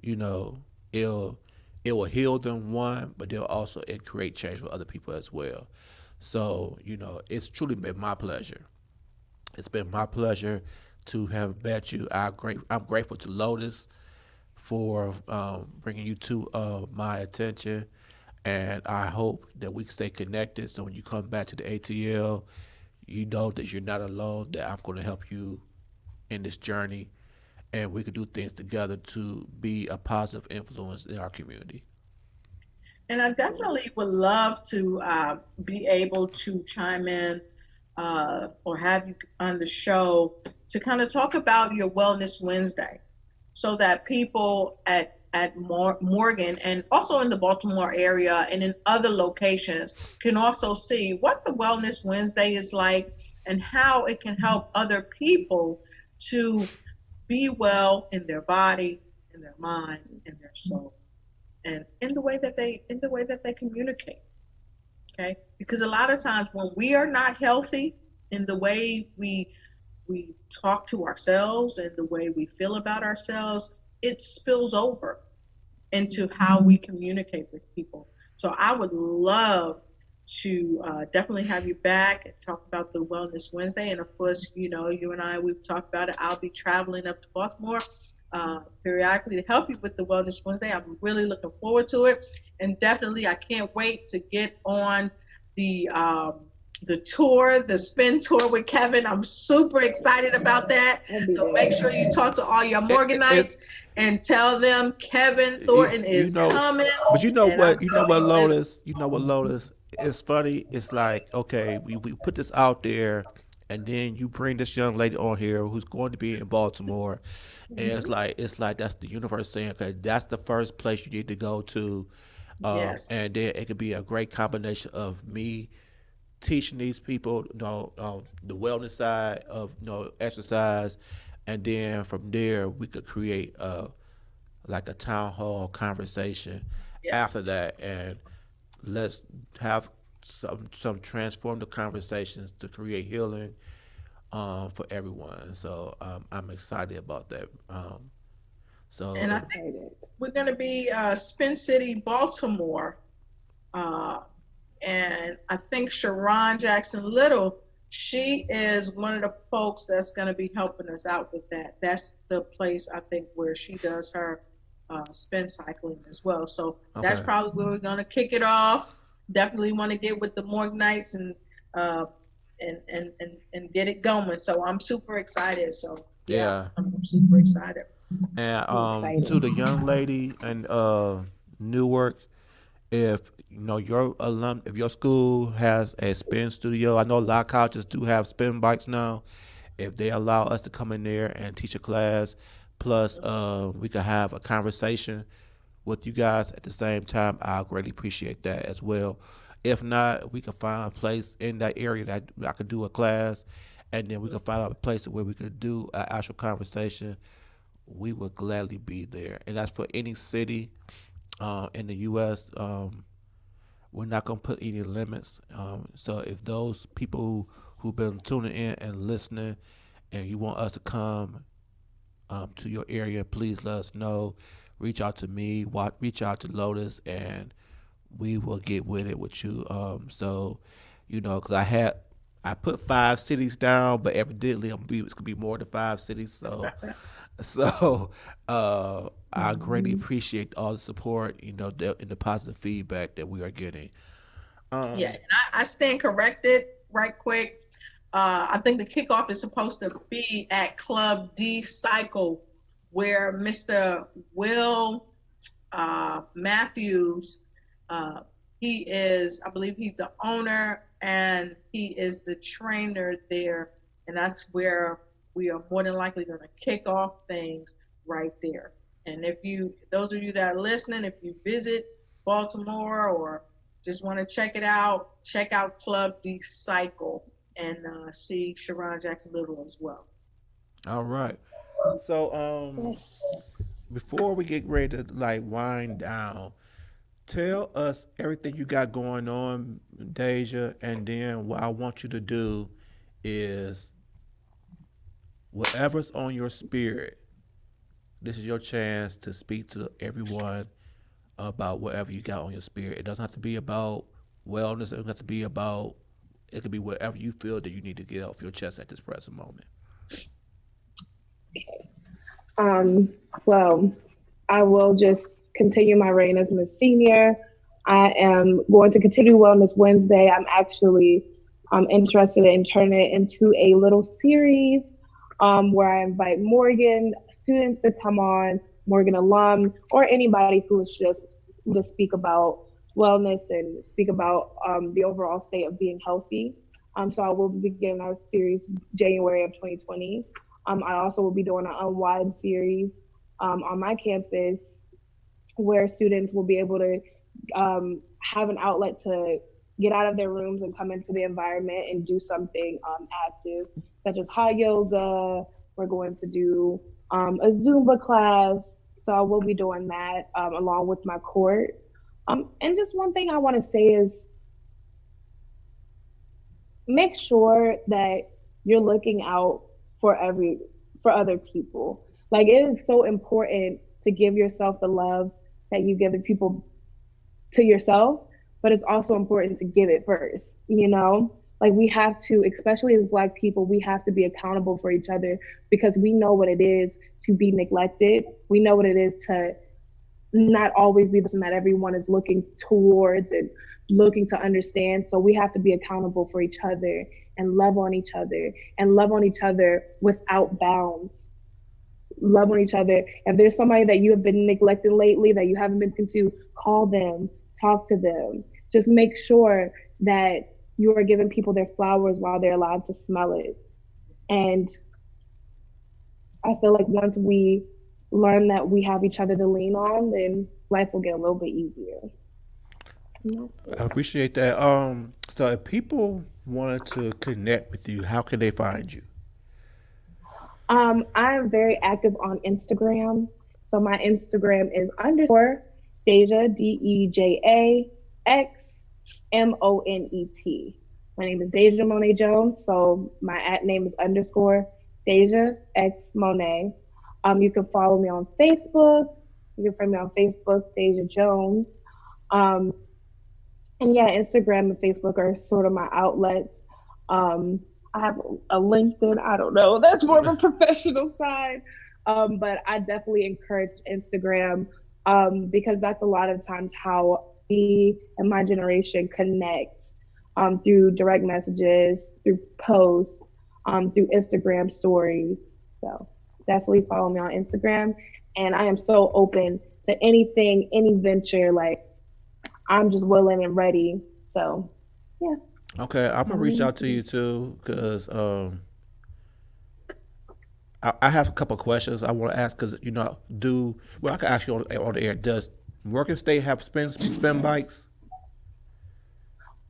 you know, it'll it will heal them one, but they'll also it create change for other people as well. So it's truly been my pleasure. It's been my pleasure to have met you. I'm grateful to Lotus for bringing you to my attention. And I hope that we can stay connected. So when you come back to the ATL, you know that you're not alone, that I'm going to help you in this journey. And we can do things together to be a positive influence in our community. And I definitely would love to be able to chime in or have you on the show to kind of talk about your Wellness Wednesday so that people at Morgan and also in the Baltimore area and in other locations can also see what the Wellness Wednesday is like and how it can help other people to be well in their body, in their mind, in their soul, and in the way that they communicate. Okay, because a lot of times when we are not healthy in the way we talk to ourselves and the way we feel about ourselves, it spills over into how we communicate with people. So I would love to definitely have you back and talk about the Wellness Wednesday. And of course, you and I, we've talked about it. I'll be traveling up to Baltimore periodically to help you with the Wellness Wednesday. I'm really looking forward to it. And definitely, I can't wait to get on the tour, the spin tour with Kevin. I'm super excited about that. So make sure you talk to all your Morganites It's and tell them Kevin you, Thornton you is know, coming. but you know And I'm what? You know what, telling you, Lotus? You know what, Lotus? It's funny. It's like, okay, we put this out there, and then you bring this young lady on here who's going to be in Baltimore, and it's like that's the universe saying, okay, that's the first place you need to go to, yes, and then it could be a great combination of me teaching these people, the wellness side of exercise, and then from there we could create like a town hall conversation after yes. that, and let's have some transformative conversations to create healing for everyone. So I'm excited about that. So And I if, think we're going to be Spin City, Baltimore. Uh, and I think Sharon Jackson Little, she is one of the folks that's going to be helping us out with that. That's the place I think where she does her spin cycling as well. So that's okay, probably where we're going to kick it off. Definitely want to get with the Morg Nights uh, and get it going. So I'm super excited. So yeah, yeah. I'm super excited. And I'm to excited. the young lady in Newark, if your if your school has a spin studio, I know a lot of colleges do have spin bikes now. If they allow us to come in there and teach a class, plus we could have a conversation with you guys at the same time, I greatly appreciate that as well. If not, we can find a place in that area that I could do a class, and then we can find out a place where we could do an actual conversation. We would gladly be there, and that's for any city in the U.S. We're not gonna put any limits. So if those people who've been tuning in and listening, and you want us to come to your area, please let us know. Reach out to me, reach out to Lotus, and we will get with it with you. Because I put 5 cities down, but evidently it's gonna be more than 5 cities. So I greatly Mhm. appreciate all the support, and the positive feedback that we are getting. Yeah, Um, and I stand corrected right quick. I think the kickoff is supposed to be at Club D Cycle, where Mr. Will Matthews, uh, he is, I believe he's the owner and he is the trainer there. And that's where we are more than likely going to kick off things right there. And those of you that are listening, if you visit Baltimore or just want to check out Club D Cycle and see Sharon Jackson Little as well. all right. So Yes. before we get ready to like wind down, tell us everything you got going on, Deja, and then what I want you to do is whatever's on your spirit. This is your chance to speak to everyone about whatever you got on your spirit. It doesn't have to be about wellness. It doesn't have to be about. It could be whatever you feel that you need to get off your chest at this present moment. Um, well, I will just continue my reign as Miss Senior. I am going to continue Wellness Wednesday. I'm actually interested in turning it into a little series where I invite Morgan students to come on, Morgan alum, or anybody who is just to speak about wellness and speak about the overall state of being healthy. So I will be beginning that series January of 2020. I also will be doing an unwind series on my campus where students will be able to have an outlet to get out of their rooms and come into the environment and do something active, such as hot yoga. We're going to do a Zumba class. So I will be doing that along with my court. And just one thing I want to say is make sure that you're looking out for for other people. Like it is so important to give yourself the love that you give the people to yourself, but it's also important to give it first, you know? Like we have to, especially as black people, we have to be accountable for each other because we know what it is to be neglected. We know what it is to not always be the person that everyone is looking towards and looking to understand. So we have to be accountable for each other and love on each other and love on each other without bounds. Love on each other. If there's somebody that you have been neglecting lately that you haven't been to, call them, talk to them. Just make sure that you are giving people their flowers while they're allowed to smell it. And I feel like once we learn that we have each other to lean on, then life will get a little bit easier. I appreciate that. So if people wanted to connect with you, how can they find you? I am very active on Instagram. So my Instagram is underscore Deja DejaXMonet. My name is Deja Monet Jones. So my at name is underscore Deja X Monet. You can follow me on Facebook. You can find me on Facebook, Deja Jones. Um, and yeah, Instagram and Facebook are sort of my outlets. Um, I have a LinkedIn. I don't know. That's more of a professional side. But I definitely encourage Instagram because that's a lot of times how we and my generation connect through direct messages, through posts, through Instagram stories. So definitely follow me on Instagram. And I am so open to anything, any venture. Like I'm just willing and ready. So yeah, Okay, I'm gonna follow me reach on out to Instagram. you too because I have a couple of questions I want to ask because do well I can ask you on the air. Does Morgan State have spin bikes?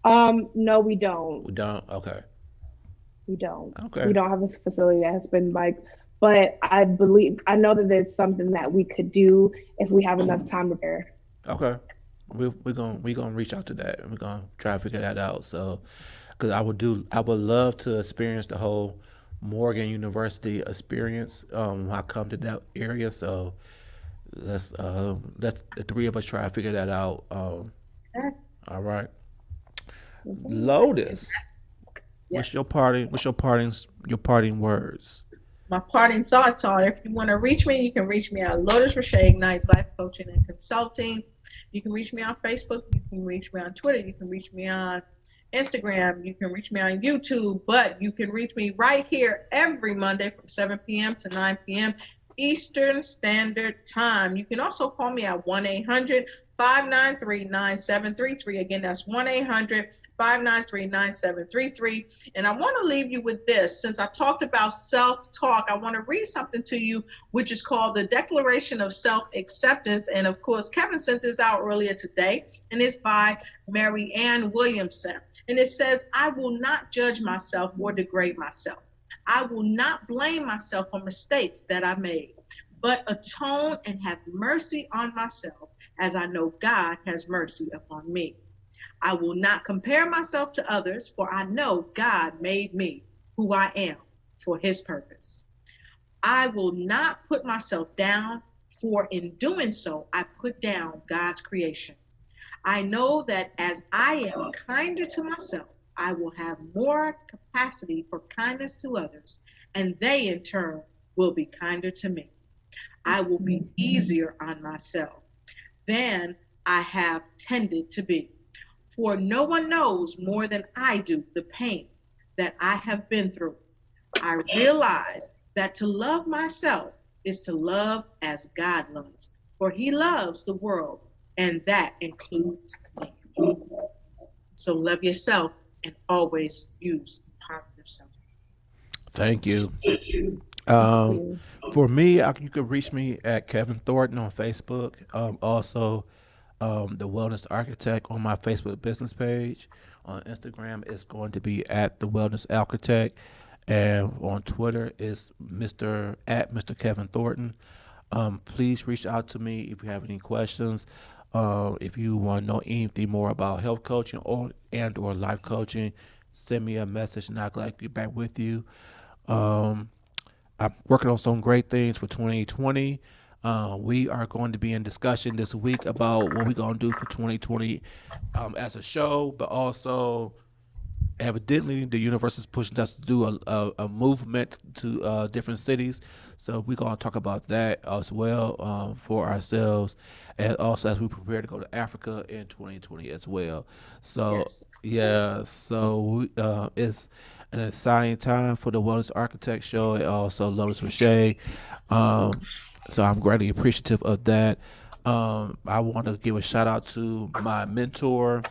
No, we don't. We don't. Okay. We don't. We Okay. don't have a facility that has spin bikes. But I know that there's something that we could do if we have enough time to prepare. Okay. We gonna reach out to that and we're gonna try to figure that out. So, because I would love to experience the whole Morgan University experience. When I come to that area. So let's the three of us try to figure that out. All right. Okay. Lotus, Yes. your parting words? My parting thoughts are, if you want to reach me, you can reach me at Lotus Riche Ignites Life Coaching and Consulting. You can reach me on Facebook. You can reach me on Twitter. You can reach me on Instagram. You can reach me on YouTube. But you can reach me right here every Monday from 7 p.m. to 9 p.m. Eastern Standard Time. You can also call me at 1-800-593-9733. Again, that's 1-800-593-9733. And I want to leave you with this. Since I talked about self-talk, I want to read something to you, which is called the Declaration of Self-Acceptance. And of course, Kevin sent this out earlier today, and it's by Mary Ann Williamson. And it says, I will not judge myself or degrade myself. I will not blame myself for mistakes that I made, but atone and have mercy on myself as I know God has mercy upon me. I will not compare myself to others, for I know God made me who I am for his purpose. I will not put myself down, for in doing so, I put down God's creation. I know that as I am kinder to myself, I will have more capacity for kindness to others, and they in turn will be kinder to me. I will be easier on myself than I have tended to be. For no one knows more than I do the pain that I have been through. I realize that to love myself is to love as God loves, for he loves the world, and that includes me. So love yourself and always use positive self. Thank you. Thank Um, you. for me, you can reach me at Kevin Thornton on Facebook. Also, the Wellness Architect on my Facebook business page. On Instagram, it's going to be at the Wellness Architect, and on Twitter, it's Mr. Kevin Thornton. Please reach out to me if you have any questions. If you want to know anything more about health coaching or life coaching, send me a message and I'd like to get back with you. Um, I'm working on some great things for 2020. We are going to be in discussion this week about what we're going to do for 2020 as a show, but also evidently the universe is pushing us to do a movement to different cities. So we're going to talk about that as well for ourselves, and also as we prepare to go to Africa in 2020 as well. So Yes. yeah, so it's an exciting time for the Wellness Architect Show and also Lotus Riche. Um, so I'm greatly appreciative of that. I want to give a shout out to my mentor,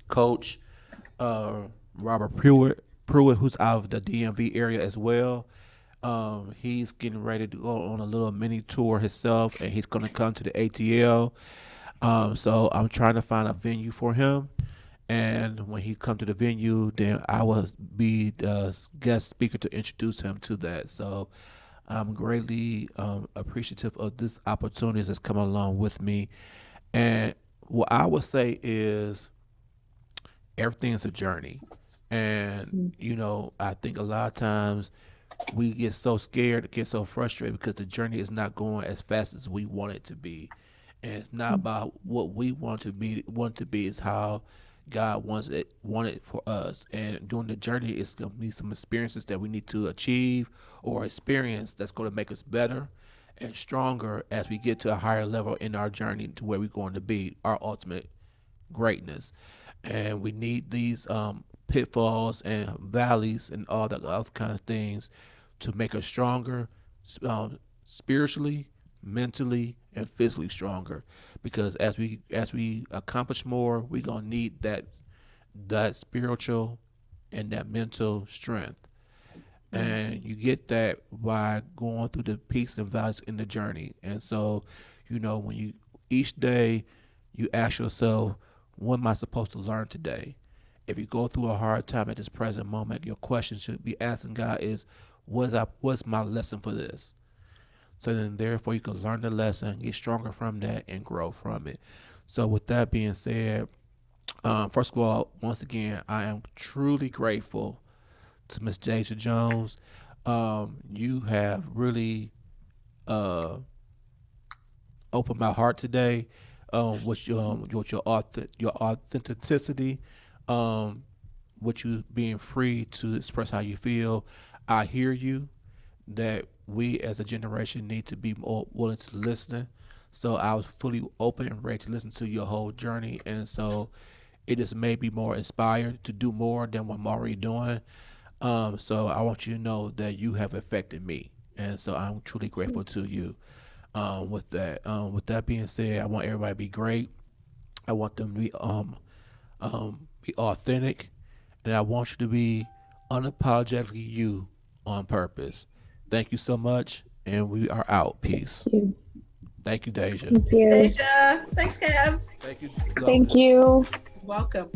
coach, uh, Robert Pruitt, who's out of the DMV area as well. He's getting ready to go on a little mini tour himself, and he's going to come to the ATL. So I'm trying to find a venue for him. And when he come to the venue, then I will be the guest speaker to introduce him to that. So I'm greatly appreciative of this opportunity that's come along with me. And what I would say is everything is a journey. And, I think a lot of times we get so scared, get so frustrated because the journey is not going as fast as we want it to be. And it's not about what we want to be is how God wanted for us. And during the journey it's gonna be some experiences that we need to achieve or experience that's gonna make us better and stronger as we get to a higher level in our journey to where we're going to be, our ultimate greatness. And we need these pitfalls and valleys and all the other kind of things to make us stronger, spiritually, mentally, and physically stronger. Because as we accomplish more, we're gonna need that spiritual and that mental strength. And you get that by going through the peaks and valleys in the journey. And so, when you each day you ask yourself, what am I supposed to learn today? If you go through a hard time at this present moment, your question should be asking God is, what's my lesson for this? So then therefore you can learn the lesson, get stronger from that, and grow from it. So with that being said, first of all, once again, I am truly grateful to Miss Deja Jones. You have really uh, opened my heart today with your authenticity, um, with you being free to express how you feel. I hear you that we as a generation need to be more willing to listen. So I was fully open and ready to listen to your whole journey, and so it just made me more inspired to do more than what I'm already doing. So I want you to know that you have affected me, and so I'm truly grateful to you. With that being said, I want everybody to be great. I want them to be authentic, and I want you to be unapologetically you on purpose. Thank you so much, and we are out. Peace. Thank you. Thank you, Deja. Thank Thanks, you. Deja. Thanks, Kev. Thank you, Thank Lotus. you. Welcome.